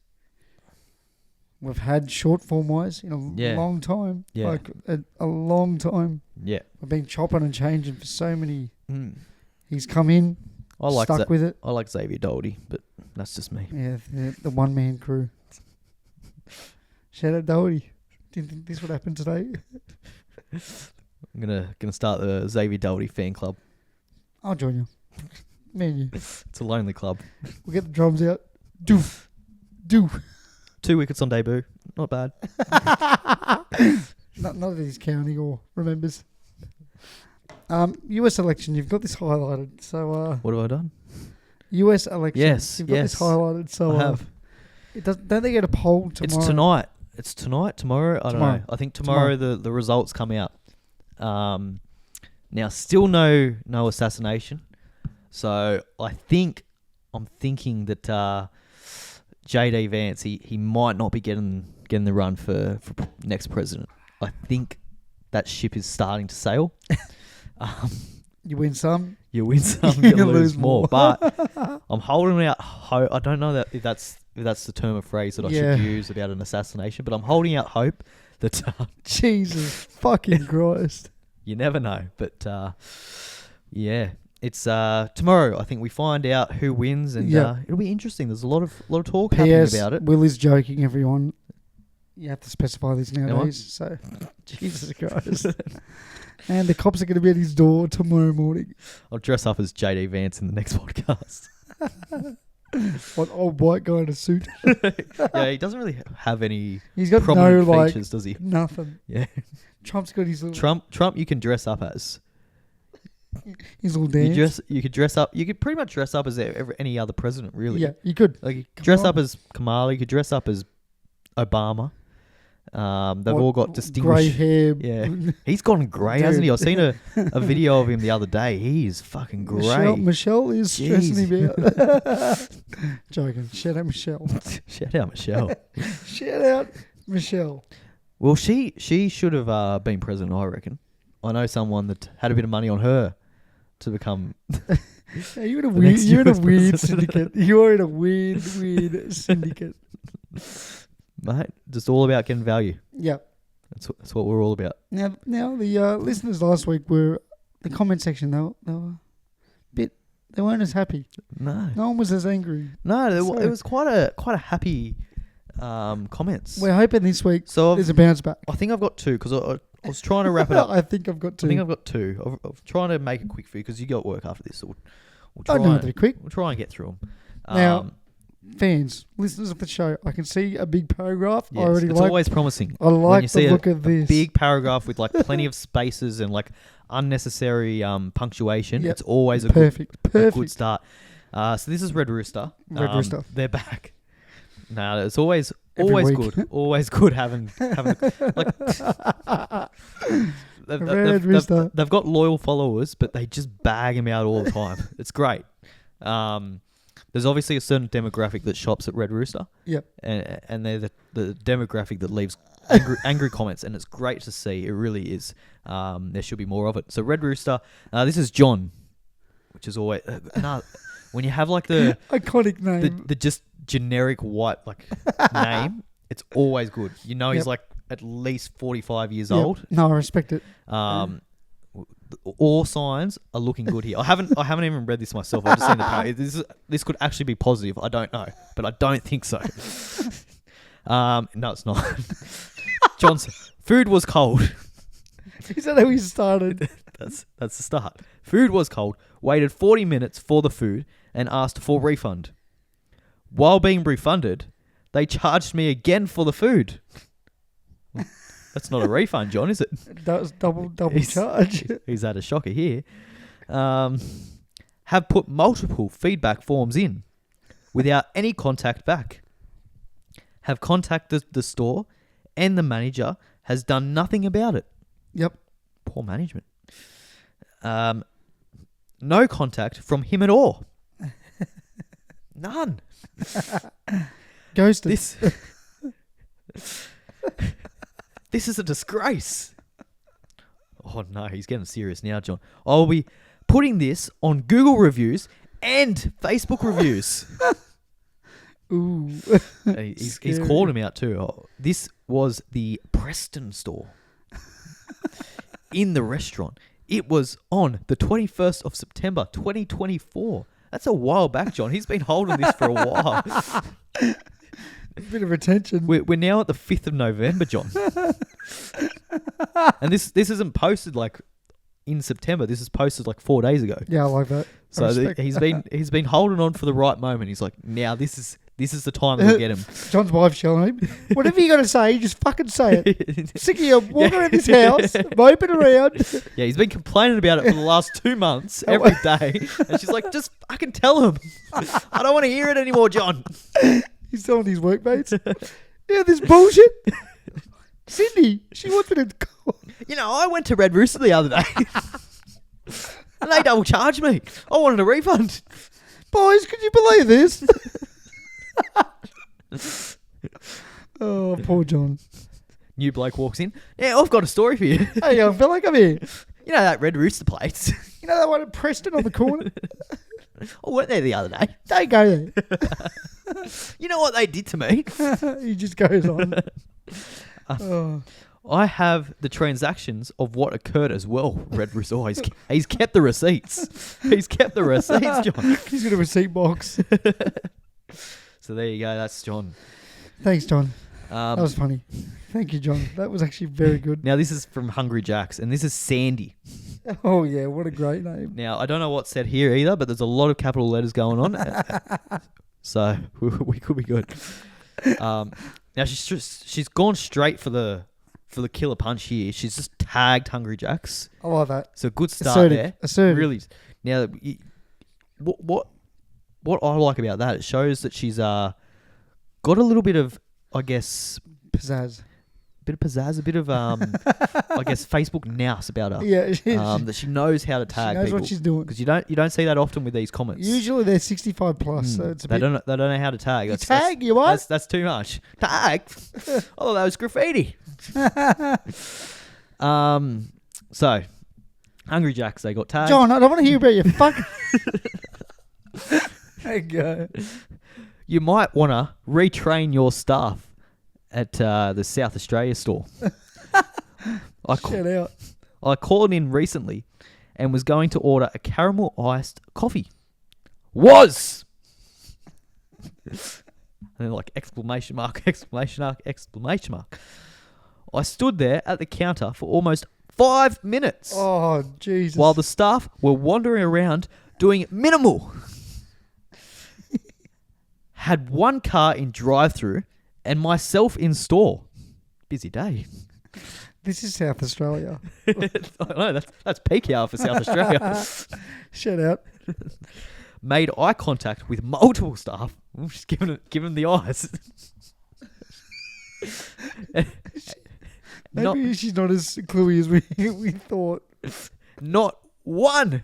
we've had short form wise in a Yeah. long time. Yeah. Like a long time. Yeah. We've been chopping and changing for so many. Mm. He's come in, I like stuck with it. I like Xavier Doherty, but that's just me. Yeah, the one man crew. Shout out Doherty. Didn't think this would happen today. I'm gonna start the Xavier Doherty fan club. I'll join you. Me and you. It's a lonely club. We'll get the drums out. Do. 2 wickets on debut, not bad. Not that he's counting or remembers. US election, you've got this highlighted. So, What have I done? US election. Yes, You've got this yes. highlighted. So, I have. Don't they get a poll tomorrow? It's tonight. It's tonight, tomorrow. I don't Tomorrow. know. I think tomorrow the results come out. Now still no assassination. So I'm thinking that JD Vance he might not be getting the run for next president. I think that ship is starting to sail. You win some. You win some, you lose more. But I'm holding out hope. I don't know if that's the term of phrase that I Yeah. should use about an assassination, but I'm holding out hope that Jesus fucking Christ. you never know. But yeah, it's tomorrow. I think we find out who wins, and it'll be interesting. There's a lot of talk happening P.S. about it. Will is joking, everyone. You have to specify this Am I? nowadays. So, Jesus Christ. And the cops are going to be at his door tomorrow morning. I'll dress up as JD Vance in the next podcast. What old white guy in a suit? Yeah, he doesn't really have any He's got prominent no features, does he? nothing. Yeah. Trump's got his little Trump, you can dress up as. his little dance. You could dress up. You could pretty much dress up as any other president, really. Yeah, you could. Like you could dress Kamala. up as Kamala. You could dress up as Obama. They've What, all got grey distinguished. hair. Yeah, he's gone grey, hasn't he? I've seen a video of him the other day. He is fucking grey. Michelle is stressing him out. Joking. Shout out Michelle. Shout out Michelle. Shout out Michelle. Well, she should have been president, I reckon. I know someone that had a bit of money on her to become. Hey, you're in a The weird. next You're in a US weird president. syndicate. You are in a weird syndicate. Mate, just all about getting value. Yeah. That's what we're all about. Now the listeners last week were the comment section. They were a bit. They weren't as happy. No, No one was as angry. no, So- it was quite a happy comments. We're hoping this week So there's a bounce back. I think I've got two because I was trying to wrap it up. I think I've got I two. think I've got two. I'm trying to make it quick for you because you got work after this. So we'll try. I know it'll be quick. We'll try and get through them. Now, fans, listeners of the show, I can see a big paragraph. yes, I already it's like. always promising. I when you like see the a look of this. Big paragraph with like plenty of spaces and like unnecessary punctuation. Yep. It's always a Perfect. good start. So this is Red Rooster. Red Rooster. They're back. No, it's always Every week. good. Always good having like. Red Rooster. They've got loyal followers, but they just bag him out all the time. It's great. There's obviously a certain demographic that shops at Red Rooster. Yep. And they're the demographic that leaves angry comments, and it's great to see. It really is. There should be more of it. So Red Rooster. This is John, which is always when you have like the Iconic name. the just generic white like name, it's always good. You know he's Yep. like at least 45 years Yep. old. No, I respect it. All signs are looking good here. I haven't even read this myself. I've just seen the paragraph. This could actually be positive. I don't know, but I don't think so. No, it's not. Johnson, food was cold. Is that how we started? That's the start. Food was cold. Waited 40 minutes for the food and asked for refund. While being refunded, they charged me again for the food. That's not a refund, John, is it? That was double He's- charge. He's had a shocker here. Have put multiple feedback forms in without any contact back. Have contacted the store and the manager has done nothing about it. Yep. Poor management. No contact from him at all. None. Ghosted. This is a disgrace. Oh no, he's getting serious now, John. I'll be putting this on Google reviews and Facebook reviews. Ooh. And he's Scary. called him out too. Oh, this was the Preston store in the restaurant. It was on the 21st of September, 2024. That's a while back, John. He's been holding this for a while. Bit of retention. We're now at the 5th of November, John. And this isn't posted like in September. This is posted like 4 days ago. Yeah, I like that. I So respect he's that. been holding on for the right moment. He's like, now this is the time we'll get him. John's wife's yelling at him. Whatever you got to say, just fucking say it. Sick of you walking around this house, moping around. Yeah, he's been complaining about it for the last 2 months every day. And she's like, just fucking tell him. I don't want to hear it anymore, John. He's telling his workmates. Yeah, this bullshit. Cindy, she wants me to call. You know, I went to Red Rooster the other day. And they double charged me. I wanted a refund. Boys, could you believe this? Oh, poor John. New bloke walks in. Yeah, I've got a story for you. Hey, young fella, come here. You know that Red Rooster place? You know that one at Preston on the corner? I went there the other day. Don't go there. You know what they did to me? He just goes on. Oh. I have the transactions of what occurred as well, Red Rooster. Oh, he's kept the receipts. He's kept the receipts, John. He's got a receipt box. So there you go. That's John. Thanks, John. That Um, was funny. Thank you, John. That was actually very good. now, this is from Hungry Jack's, and this is Sandy. Oh, yeah. What a great name. Now, I don't know what's said here either, but there's a lot of capital letters going on. So we could be good. Now, she's gone straight for the killer punch here. She's just tagged Hungry Jack's. I like that. So good start Assertive. there. Assertive. Really. Now, what I like about that, it shows that she's got a little bit of, I guess, Pizzazz. bit of pizzazz, a bit of I guess Facebook nous about her. Yeah. That she knows how to She tag knows people. what she's doing. Because you don't see that often with these comments. Usually they're 65 plus, so it's a they bit... don't know how to tag. You tag, you what? That's too much. Tag. Oh, that was graffiti. So Hungry Jacks, they got tagged. John, I don't want to hear about your fuck. There you go. You might want to retrain your staff at the South Australia store. Shout out. I called in recently and was going to order a caramel iced coffee. Was! And then like exclamation mark, exclamation mark, exclamation mark. I stood there at the counter for almost 5 minutes Oh, Jesus. while the staff were wandering around doing minimal. Had one car in drive-through and myself in store. Busy day. This is South Australia. I know, that's peak hour for South Australia. Shout out. Made eye contact with multiple staff. Ooh, just giving the eyes. Maybe she's not as cluey as we thought. Not one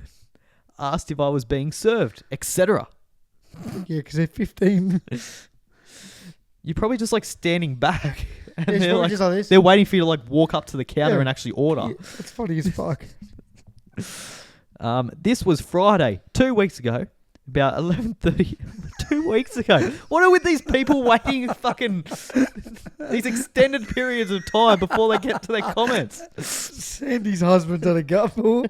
asked if I was being served, etc. Yeah, because they're 15. You're probably just like standing back, and Yeah, she's they're probably like, just like this. they're waiting for you to like walk up to the counter Yeah. and actually order. Yeah, it's funny as fuck. This was Friday, 2 weeks ago, about 11:30. 2 weeks ago. What are with these people waiting fucking these extended periods of time before they get to their comments? Sandy's husband done a gutful.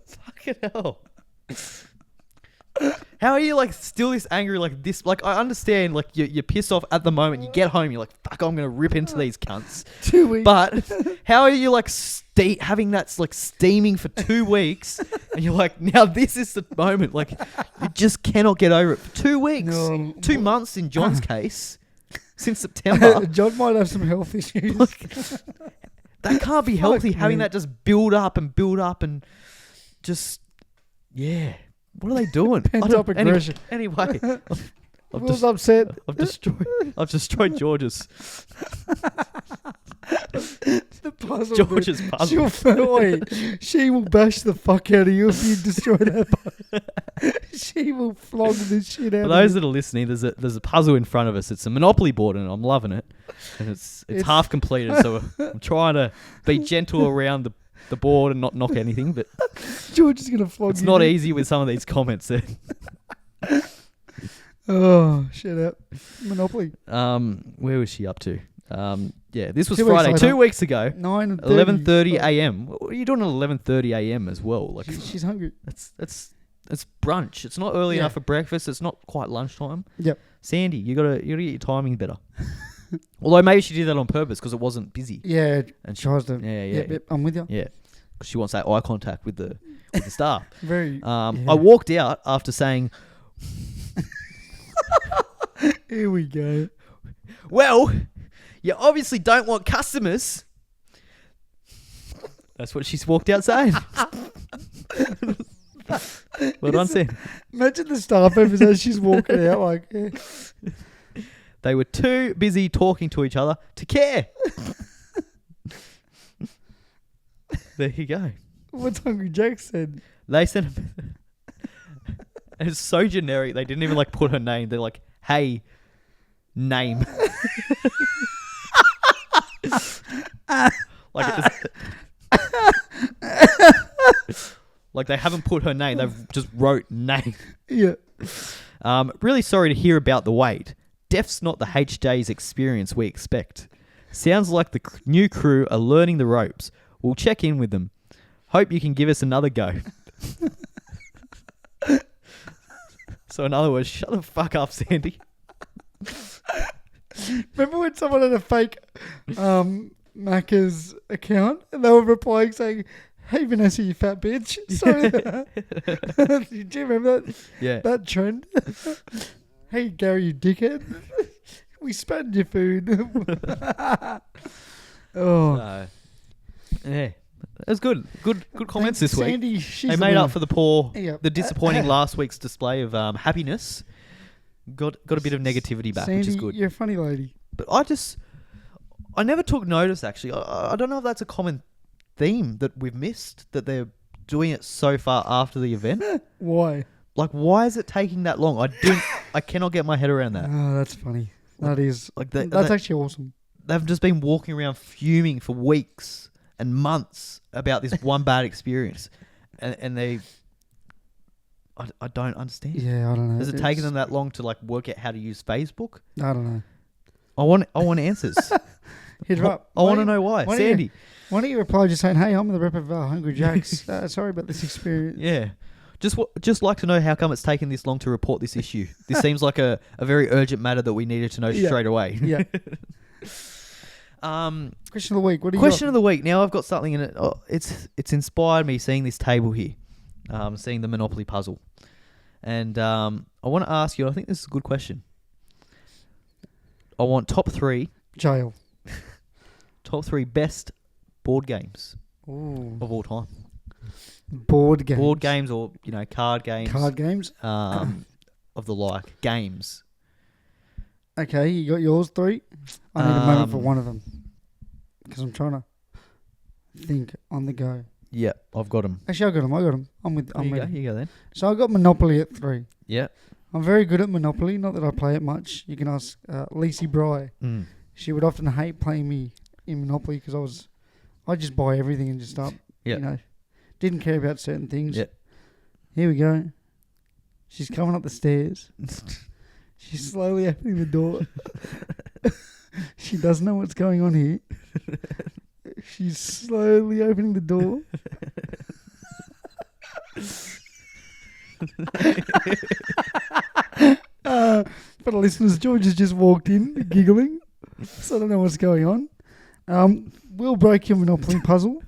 Fucking hell. How are you like still this angry like this? Like I understand like you're pissed off at the moment. You get home, you're like, fuck, I'm gonna rip into these cunts. 2 weeks. But how are you like having that like steaming for 2 weeks, and you're like, now this is the moment. Like you just cannot get over it for 2 weeks, No. 2 months in John's case, since September. John might have some health issues. That can't be healthy. Fuck Having me. that just build up and just yeah. What are they doing? Pent-up aggression. Anyway, I've Will's upset. I've destroyed George's The puzzle. George's puzzle. She will bash the fuck out of you if you destroy that puzzle. She will flog the shit out For of those you. that are listening, there's a puzzle in front of us. It's a Monopoly board, and I'm loving it. And it's half completed, so I'm trying to be gentle around the board and not knock anything. But George is going to flog it's you. not easy with some of these comments. There. Oh, shut up. Monopoly. Where was she up to? Yeah, this was 2 weeks Friday, later. 2 weeks ago. 9:30. 11:30 a.m. What are you doing at 11:30 a.m. as well? Like She's hungry. that's brunch. It's not early Yeah. enough for breakfast. It's not quite lunchtime. Yep. Sandy, you gotta get your timing better. Although maybe she did that on purpose because it wasn't busy. Yeah, And she, tries to. yeah, Yep, I'm with you. yeah, because she wants that eye contact with the staff. Very. I walked out after saying, Here we go. "Well, you obviously don't want customers." That's what she's walked out saying. Well done, Sam. Imagine the staff members as she's walking out like, yeah. They were too busy talking to each other to care. There you go. What's Hungry Jack said? They sent it's so generic. They didn't even like put her name. They're like, "Hey, name." Like they haven't put her name. They've just wrote name. Yeah. Really sorry to hear about the wait. Def's not the HJ's experience we expect. Sounds like the new crew are learning the ropes. We'll check in with them. Hope you can give us another go. So in other words, shut the fuck up, Sandy. Remember when someone had a fake Macca's account and they were replying saying, "Hey Vanessa, you fat bitch." Sorry. Do you remember that? Yeah. That trend? "Hey Gary, you dickhead. We spat in your food." Oh. Yeah. That was good. Good comments this week. Sandy, she's They the made up winner. for Yeah. the disappointing last week's display of happiness. Got a bit of negativity back, Sandy, which is good. You're a funny lady. But I never took notice, actually. I don't know if that's a common theme that we've missed, that they're doing it so far after the event. Why? Like, why is it taking that long? I cannot get my head around that. Oh, that's funny. That is. Like That's actually awesome. They've just been walking around fuming for weeks and months about this one bad experience. And they... I don't understand. Yeah, I don't know. Has it taken them that long to like work out how to use Facebook? I don't know. I want answers. Hit her up. I want to know why. why don't you- Sandy. Why don't you reply just saying, "Hey, I'm the rep of Hungry Jack's. Sorry about this experience." Yeah. Just like to know how come it's taken this long to report this issue. This seems like a very urgent matter that we needed to know Yeah. straight away. Yeah. Question of the week. What do you Question got? of the week. Now I've got something in it. Oh, it's inspired me seeing this table here, seeing the Monopoly puzzle, and I want to ask you. I think this is a good question. I want top three Jail. best board games Ooh. of all time. Board games. Board games or card games. Card games. Of the like games. Okay, you got yours 3. I need a moment for one of them because I'm trying to think on the go. Yeah, I've got them. Actually, I got them. I'm ready. You go then. So I got Monopoly at 3. Yeah. I'm very good at Monopoly. Not that I play it much. You can ask Lacey Bry. Mm. She would often hate playing me in Monopoly because I just buy everything and just start. Yeah. Didn't care about certain things. Yeah. Here we go. She's coming up the stairs. She's slowly opening the door. She doesn't know what's going on here. She's slowly opening the door. For the listeners, George has just walked in, giggling. So I don't know what's going on. We'll break your Monopoly puzzle.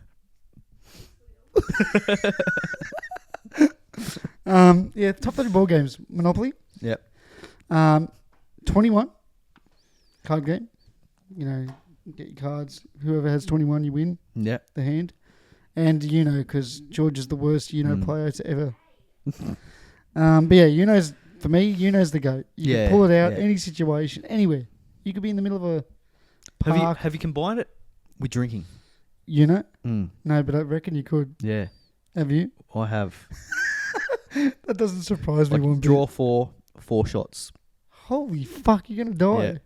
Top 30 board games. Monopoly. Yep. 21. Card game. You know, get your cards. Whoever has 21, you win Yep. the hand. And because George is the worst player to ever. But yeah, for me, the GOAT. You can pull it out any situation, anywhere. You could be in the middle of a park. Have you combined it with drinking? No, Mm. but I reckon you could. Yeah. Have you? I have. That doesn't surprise me Like one bit. draw four shots. Holy fuck, you're going to die. Yeah.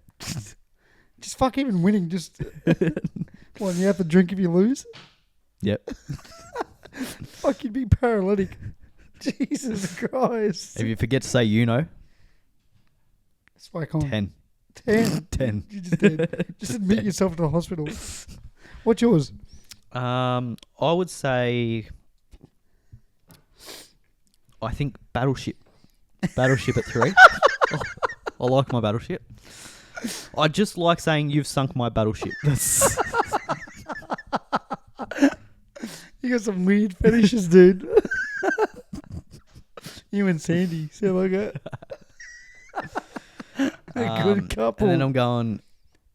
Just fuck even winning. Just what, you have to drink if you lose? Yep. Fuck, you'd be paralytic. Jesus Christ. If you forget to say Spike on. 10. 10. 10. You just did. Just admit yourself to the hospital. What's yours? I would say, I think Battleship. Battleship at 3. I like my Battleship. I just like saying you've sunk my battleship. That's You got some weird fetishes, dude. You and Sandy sound like a good couple. And then I'm going,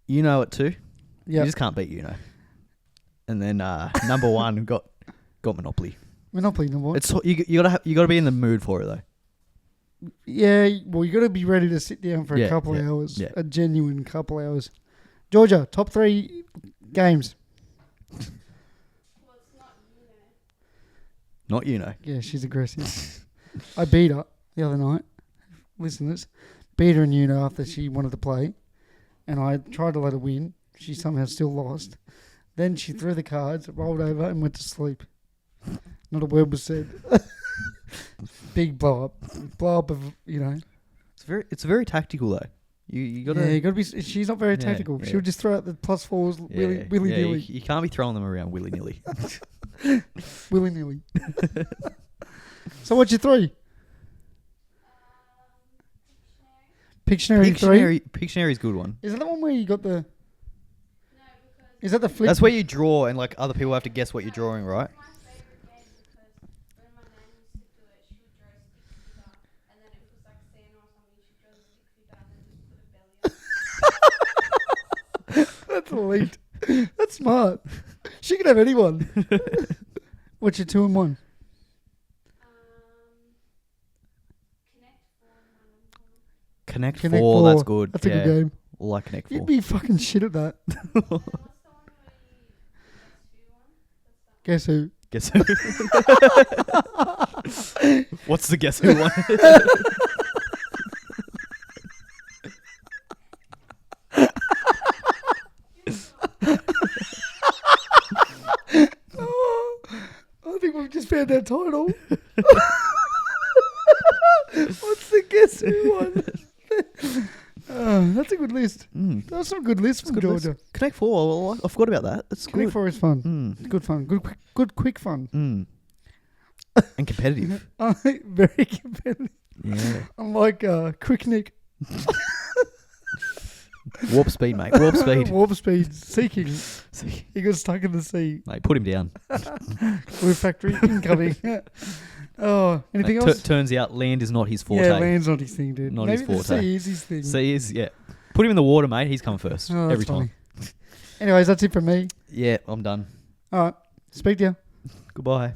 it too. Yeah. You just can't beat And then number 1 got Monopoly. Monopoly number 1. It's you gotta be in the mood for it though. Yeah, well, you got to be ready to sit down for a couple of hours. Yeah. A genuine couple of hours. Georgia, top 3 games. Well, it's not Yeah, she's aggressive. I beat her the other night. Listeners, beat her in after she wanted to play, and I tried to let her win. She somehow still lost. Then she threw the cards, rolled over, and went to sleep. Not a word was said. Big blow up of It's very tactical though. You gotta. Yeah, you gotta be. She's not very tactical. yeah. She'll just throw out the +4s willy nilly. You can't be throwing them around willy nilly. Willy nilly. So what's your 3? Pictionary 3. Pictionary's a good one. Is that the one where you got the? No, because Is that the flip? That's where you draw and like other people have to guess what you're drawing, right? it's my favourite game because when my nan used to do it, she would draw a stick figure, and then if it was like Santa or something, she'd draw the stick figure and then just put a belly on. That's elite. That's smart. She can have anyone. What's your 2 and 1? Connect Connect 4, Four. that's good. That's a good game. Like Connect 4. You'd be fucking shit at that. What's the one where you guess who won? Guess who? Guess who? What's the guess who one? I think we've just found our title. What's the guess who one? That's a good list. That's some good lists from Georgia. Connect 4, I forgot about that. That's Connect good. 4 is fun. It's good fun. Good quick fun. And competitive. Very competitive. Yeah. Unlike Quick Nick. Warp speed, mate. Warp speed. Warp speed. Seeking. He got stuck in the sea. Mate, put him down. Glue factory incoming. Anything else? Turns out land is not his forte. Yeah, land's not his thing, dude. Not Maybe his forte. the sea is his thing. Sea is, yeah. Put him in the water, mate. He's come first. Oh, that's every time. funny. Anyways, that's it from me. Yeah, I'm done. All right. Speak to you. Goodbye.